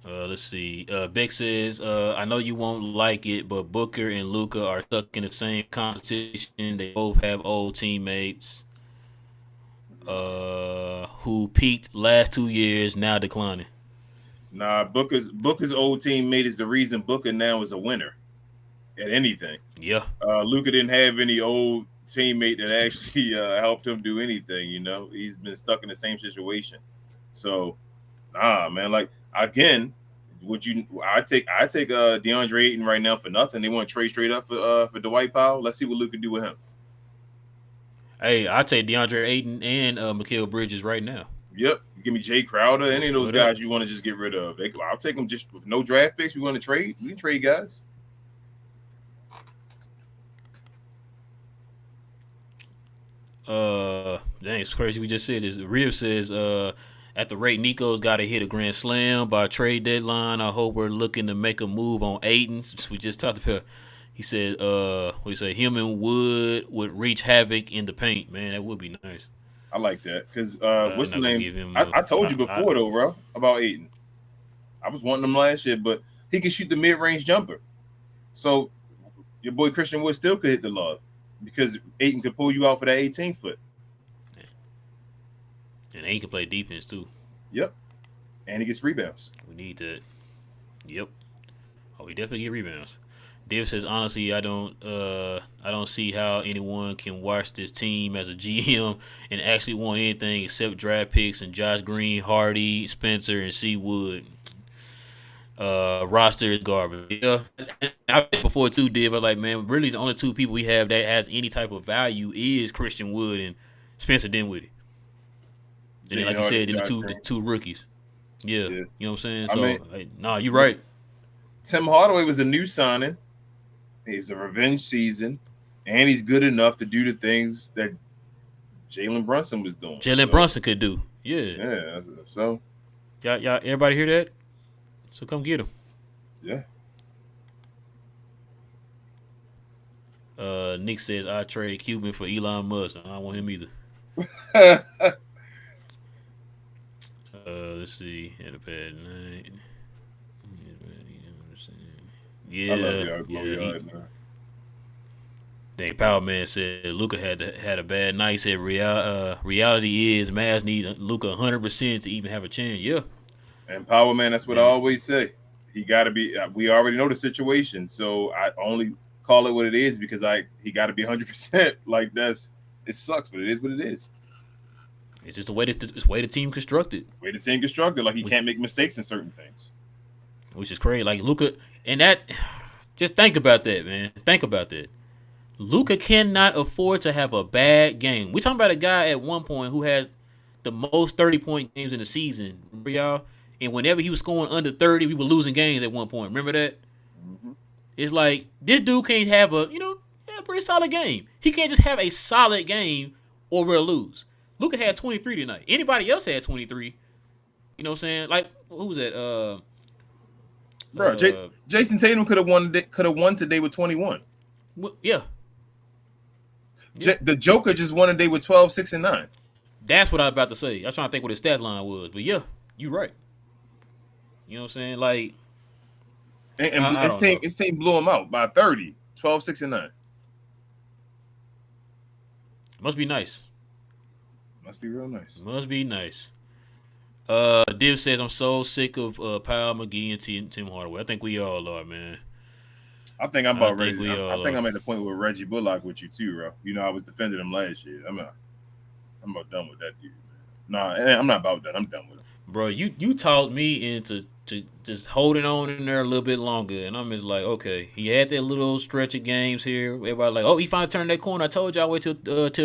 let's see. Beck says, I know you won't like it, but Booker and Luka are stuck in the same competition. They both have old teammates. Who peaked last 2 years, now declining. Nah, Booker's old teammate is the reason Booker now is a winner at anything. Yeah. Luka didn't have any old teammate that actually helped him do anything. He's been stuck in the same situation. So, nah, man. Like again, I take DeAndre Ayton right now for nothing. They want to trade straight up for Dwight Powell. Let's see what Luka do with him. Hey, I take DeAndre Ayton and Mikal Bridges right now. Yep. Give me Jay Crowder. Any of those guys you want to just get rid of. I'll take them just with no draft picks. We want to trade. We can trade guys. Dang, it's crazy. We just said this. Rib says, at the rate Nico's got to hit a grand slam by trade deadline, I hope we're looking to make a move on Ayton. We just talked about. He said, him and Wood would reach havoc in the paint. Man, that would be nice. I like that because what's the name? I told you before though, bro, about Ayton. I was wanting him last year, but he can shoot the mid-range jumper. So your boy Christian Wood still could hit the lob because Ayton could pull you out for that 18-foot. Yeah. And Ayton can play defense too. Yep. And he gets rebounds. We need that. Yep. Oh, we definitely get rebounds. Dave says, honestly, I don't see how anyone can watch this team as a GM and actually want anything except draft picks and Josh Green, Hardy, Spencer, and C. Wood. Roster is garbage. Yeah, I said before too, Dave. But like, man, really the only 2 people we have that has any type of value is Christian Wood and Spencer Dinwiddie. And then, like you said, the two rookies. Yeah, you know what I'm saying. So, you're right. Tim Hardaway was a new signing. He's a revenge season, and he's good enough to do the things that Jalen Brunson was doing. Brunson could do. Yeah. Yeah. So, y'all, everybody hear that? So come get him. Yeah. Nick says I trade Cuban for Elon Musk. I don't want him either. I Let's see. Had a bad night. love Yeah, y'all, blow yeah. y'all, man. Dang, Power Man said Luca had a bad night. He said reality is Mavs need Luca 100% to even have a chance. Yeah, And Power Man, that's what I man. always say. He got to be. We already know the situation, so I only call it what it is because he got to be 100%. Like it sucks, but it is what it is. It's just the way the team constructed, Way the team constructed, like he which, can't make mistakes in certain things. which is crazy. Like Luca, and that, just think about that, man. Think about that. Luca cannot afford to have a bad game. We talking about a guy at one point who had the most 30-point games in the season. Remember y'all? And whenever he was scoring under 30, we were losing games at one point. Remember that? Mm-hmm. It's like this dude can't have a pretty solid game. He can't just have a solid game or we'll lose. Luca had 23 tonight. Anybody else had 23. You know what I'm saying? Like who was that? Bro, Jason Tatum could have won. Could have won today with 21. Yeah. Yeah. The Joker just won today with 12, 6, and 9. That's what I was about to say. I was trying to think what his stat line was, but yeah, you're right. You know what I'm saying? Like And I don't know. his team blew him out by 30, 12, 6, and 9. Must be nice. Must be real nice. Must be nice. Div says I'm so sick of Powell, McGee, and Tim Hardaway. I think we all are, man. I think I'm I about think ready. we I all think are. I'm at the point with Reggie Bullock with you too, bro. You know, I was defending him last year. I'm about done with that dude, man. No, I'm not about done. I'm done with him. Bro, you talked me into to just holding on in there a little bit longer, and I'm just like, okay, he had that little stretch of games here. Everybody like, oh, he finally turned that corner. I told y'all wait till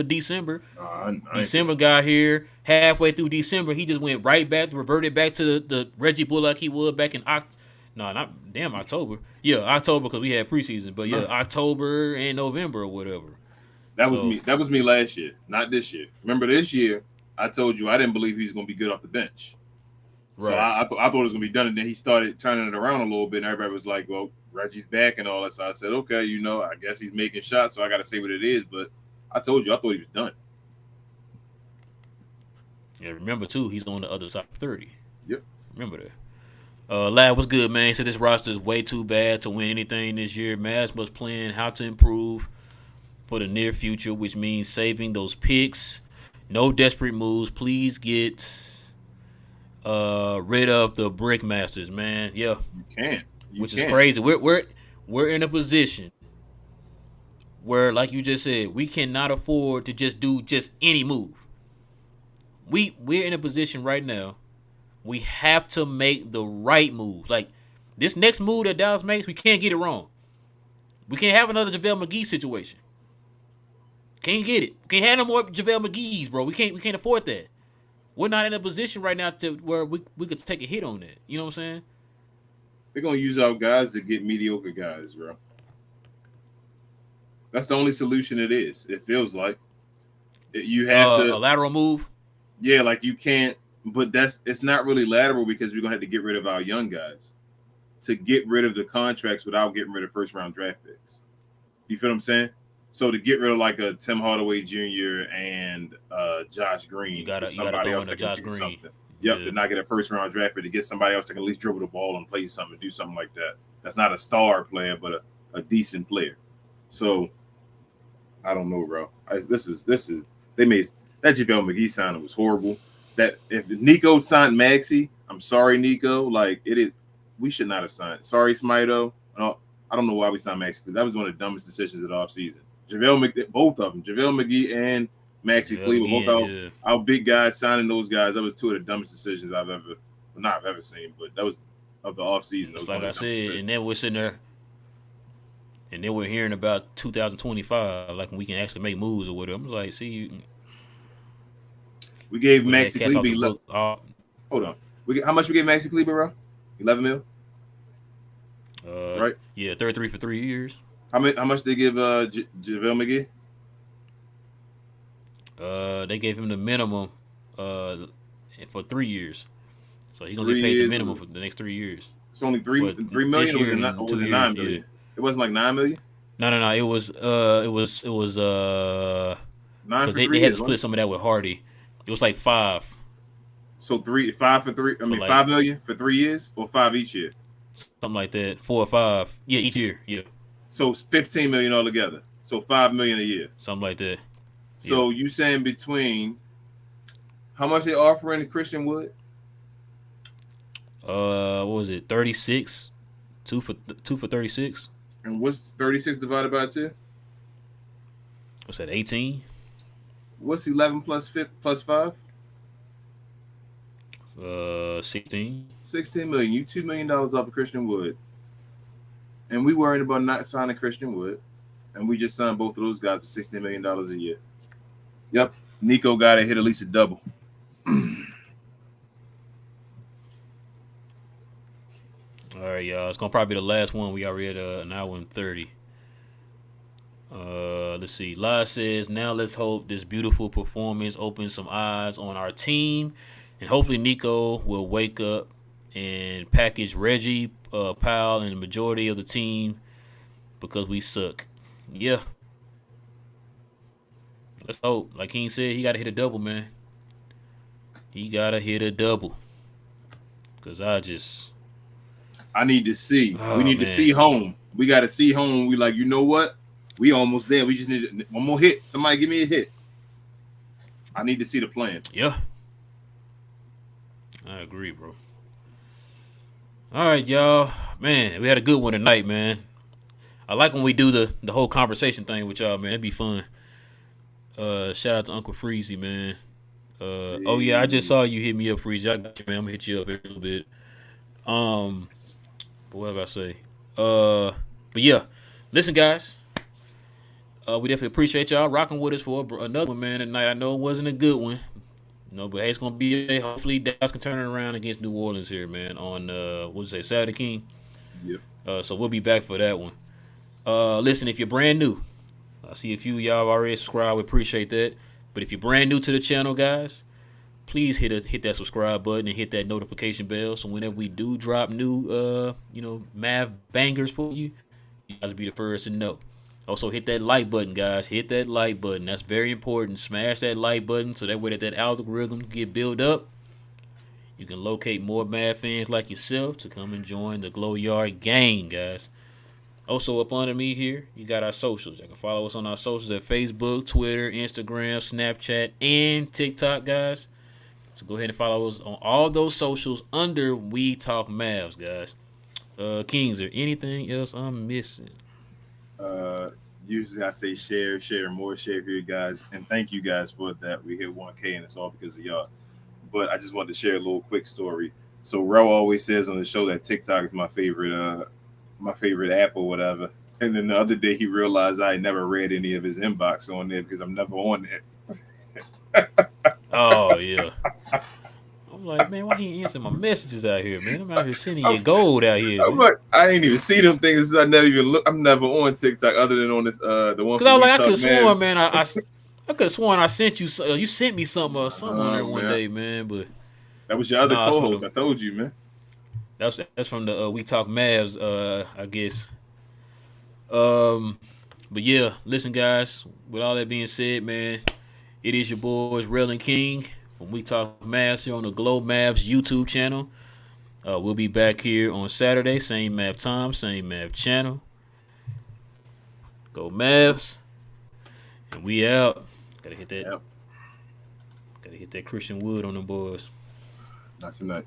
December. No, I ain't December feeling got here halfway through December. He just went right back, reverted back to the Reggie Bullock he was back in No, not damn October. Yeah, October because we had preseason, but yeah, no. October and November or whatever. That was So me. That was me last year, not this year. Remember this year, I told you I didn't believe he was going to be good off the bench. So right, I thought it was going to be done, and then he started turning it around a little bit, and everybody was like, "Well, Reggie's back and all that." So I said, "Okay, I guess he's making shots, so I got to say what it is." But I told you I thought he was done. yeah. Remember too, he's on the other side of 30. Yep. Remember that. Lad, what's good, man? He said this roster is way too bad to win anything this year. Mavs must plan how to improve for the near future, which means saving those picks. No desperate moves. Please get rid of the brick masters, man. Yeah, You can't. You which is can't. crazy. We're in a position where, like you just said, we cannot afford to just do just any move. We're in a position right now. We have to make the right moves. Like this next move that Dallas makes, we can't get it wrong. We can't have another JaVale McGee situation. Can't get it. Can't have no more JaVale McGee's, bro. We can't afford that. We're not in a position right now to where we could take a hit on that. You know what I'm saying? They're gonna use our guys to get mediocre guys, bro. That's the only solution. It is. It feels like you have A to. lateral move. Yeah, like you can't. But it's not really lateral because we're gonna have to get rid of our young guys to get rid of the contracts without getting rid of first round draft picks. You feel what I'm saying? So to get rid of like a Tim Hardaway Jr. and Josh You Green for gotta somebody throw in else a that can Josh do Green. something. Yep, Yeah. to not get a first round draft pick to get somebody else that can at least dribble the ball and play something, do something like that. That's not a star player, but a decent player. So I don't know, bro. This is they made that JaVale McGee signing was horrible. That if Nico signed Maxey, I'm sorry, Nico. Like it is, we should not have signed. Sorry, Smito. I don't know why we signed Maxey. That was one of the dumbest decisions of the offseason. Both of them, JaVale McGee and Maxey JaVale Cleveland, both McGee. Yeah. our big guys signing those guys. That was two of the dumbest decisions I've ever seen. But that was of the offseason. That It's was like one I of the dumbest said, decisions. and then we're sitting there, and then we're hearing about 2025, like when we can actually make moves or whatever. I'm like, see, We gave we had Maxi cats off the Kleber. book. All, Hold on. How much we gave Maxi Kleber, bro? 11 mil, right? yeah, 33 for 3 years. How much they give JaVale McGee? They gave him the minimum, uh, for 3 years, so he's gonna get Three paid the years. minimum for the next 3 years. It's only But three this million, or was year it and not? in Or was two it years, 9 yeah, million? It wasn't like 9 million. No. It was Nine because for they 3 had to years, wasn't split it? some of that with Hardy. It was like five So 5 for 3. I for mean, like 5 million for 3 years, or five each year. something like that, 4 or 5. Yeah, each year. Yeah, So it's 15 million altogether. So 5 million a year. something like that. Yeah. So you saying between how much they offering Christian Wood? What was it? 36. Two for 36. And what's 36 divided by 2? What's that? 18. What's 11 plus 5? 16. 16 million. You $2 million off of Christian Wood. And we worried about not signing Christian Wood. And we just signed both of those guys for $16 million a year. Yep. Nico got to hit at least a double. All right, y'all. It's gonna probably be the last one. We already at an hour and 30. Let's see. La says, now let's hope this beautiful performance opens some eyes on our team, and hopefully Nico will wake up and package Reggie, Powell, and the majority of the team because we suck. Yeah, let's hope. Like King said, he got to hit a double, man. He got to hit a double. Because I need to see. We oh, need to man. see home. We got to see home. We like, you know what? We almost there. We just need one more hit. Somebody give me a hit. I need to see the plan. Yeah. I agree, bro. All right, y'all. Man, we had a good one tonight, man. I like when we do the whole conversation thing with y'all, man. It'd be fun. Shout out to Uncle Freezy, man. Oh yeah, I just saw you hit me up, Freezy. I got you, man. I'm gonna hit you up a little bit. But what did I say? But yeah, listen, guys. We definitely appreciate y'all rocking with us for another one, man. Tonight, I know it wasn't a good one, but hey, it's gonna be hopefully Dallas can turn it around against New Orleans here, man. On what's it say, Saturday King. Yeah. So we'll be back for that one. Listen, if you're brand new, I see a few of y'all already subscribed. We appreciate that. But if you're brand new to the channel, guys, please hit that subscribe button and hit that notification bell. So whenever we do drop new Mav bangers for you, you guys will be the first to know. Also hit that like button, guys. Hit that like button. That's very important. Smash that like button so that way that algorithm get built up. You can locate more Mav fans like yourself to come and join the Glow Yard gang, guys. Also, up under me here, you got our socials. You can follow us on our socials at Facebook, Twitter, Instagram, Snapchat, and TikTok, guys. So go ahead and follow us on all those socials under We Talk Mavs, guys. Kings, is there anything else I'm missing? Usually I say share more, share for you guys, and thank you guys for that. We hit 1K, and it's all because of y'all. But I just wanted to share a little quick story. So Ro always says on the show that TikTok is my favorite app or whatever. And then the other day he realized I never read any of his inbox on there because I'm never on there. Oh yeah. I'm like, man, why he ain't answering my messages out here, man? I'm out here sending you gold out here, I'm man. like, I ain't even see them things. I never even look. I'm never on TikTok other than on this the one. Cause I from was We like, I Talk could have sworn, Mavs. man. I could have sworn I sent you. You sent me something on there one Man, day, man. But that was your other nah, it's from co-host. the I told you, man. that's from the We Talk Mavs. I guess. But yeah, listen, guys. With all that being said, man, it is your boys, Rel and King, from We Talk Mavs here on the Glow Mavs YouTube channel. We'll be back here on Saturday, same map time, same map channel. Go Mavs, and we out. Gotta hit that. Yep. Gotta hit that Christian Wood on them boys. Not tonight.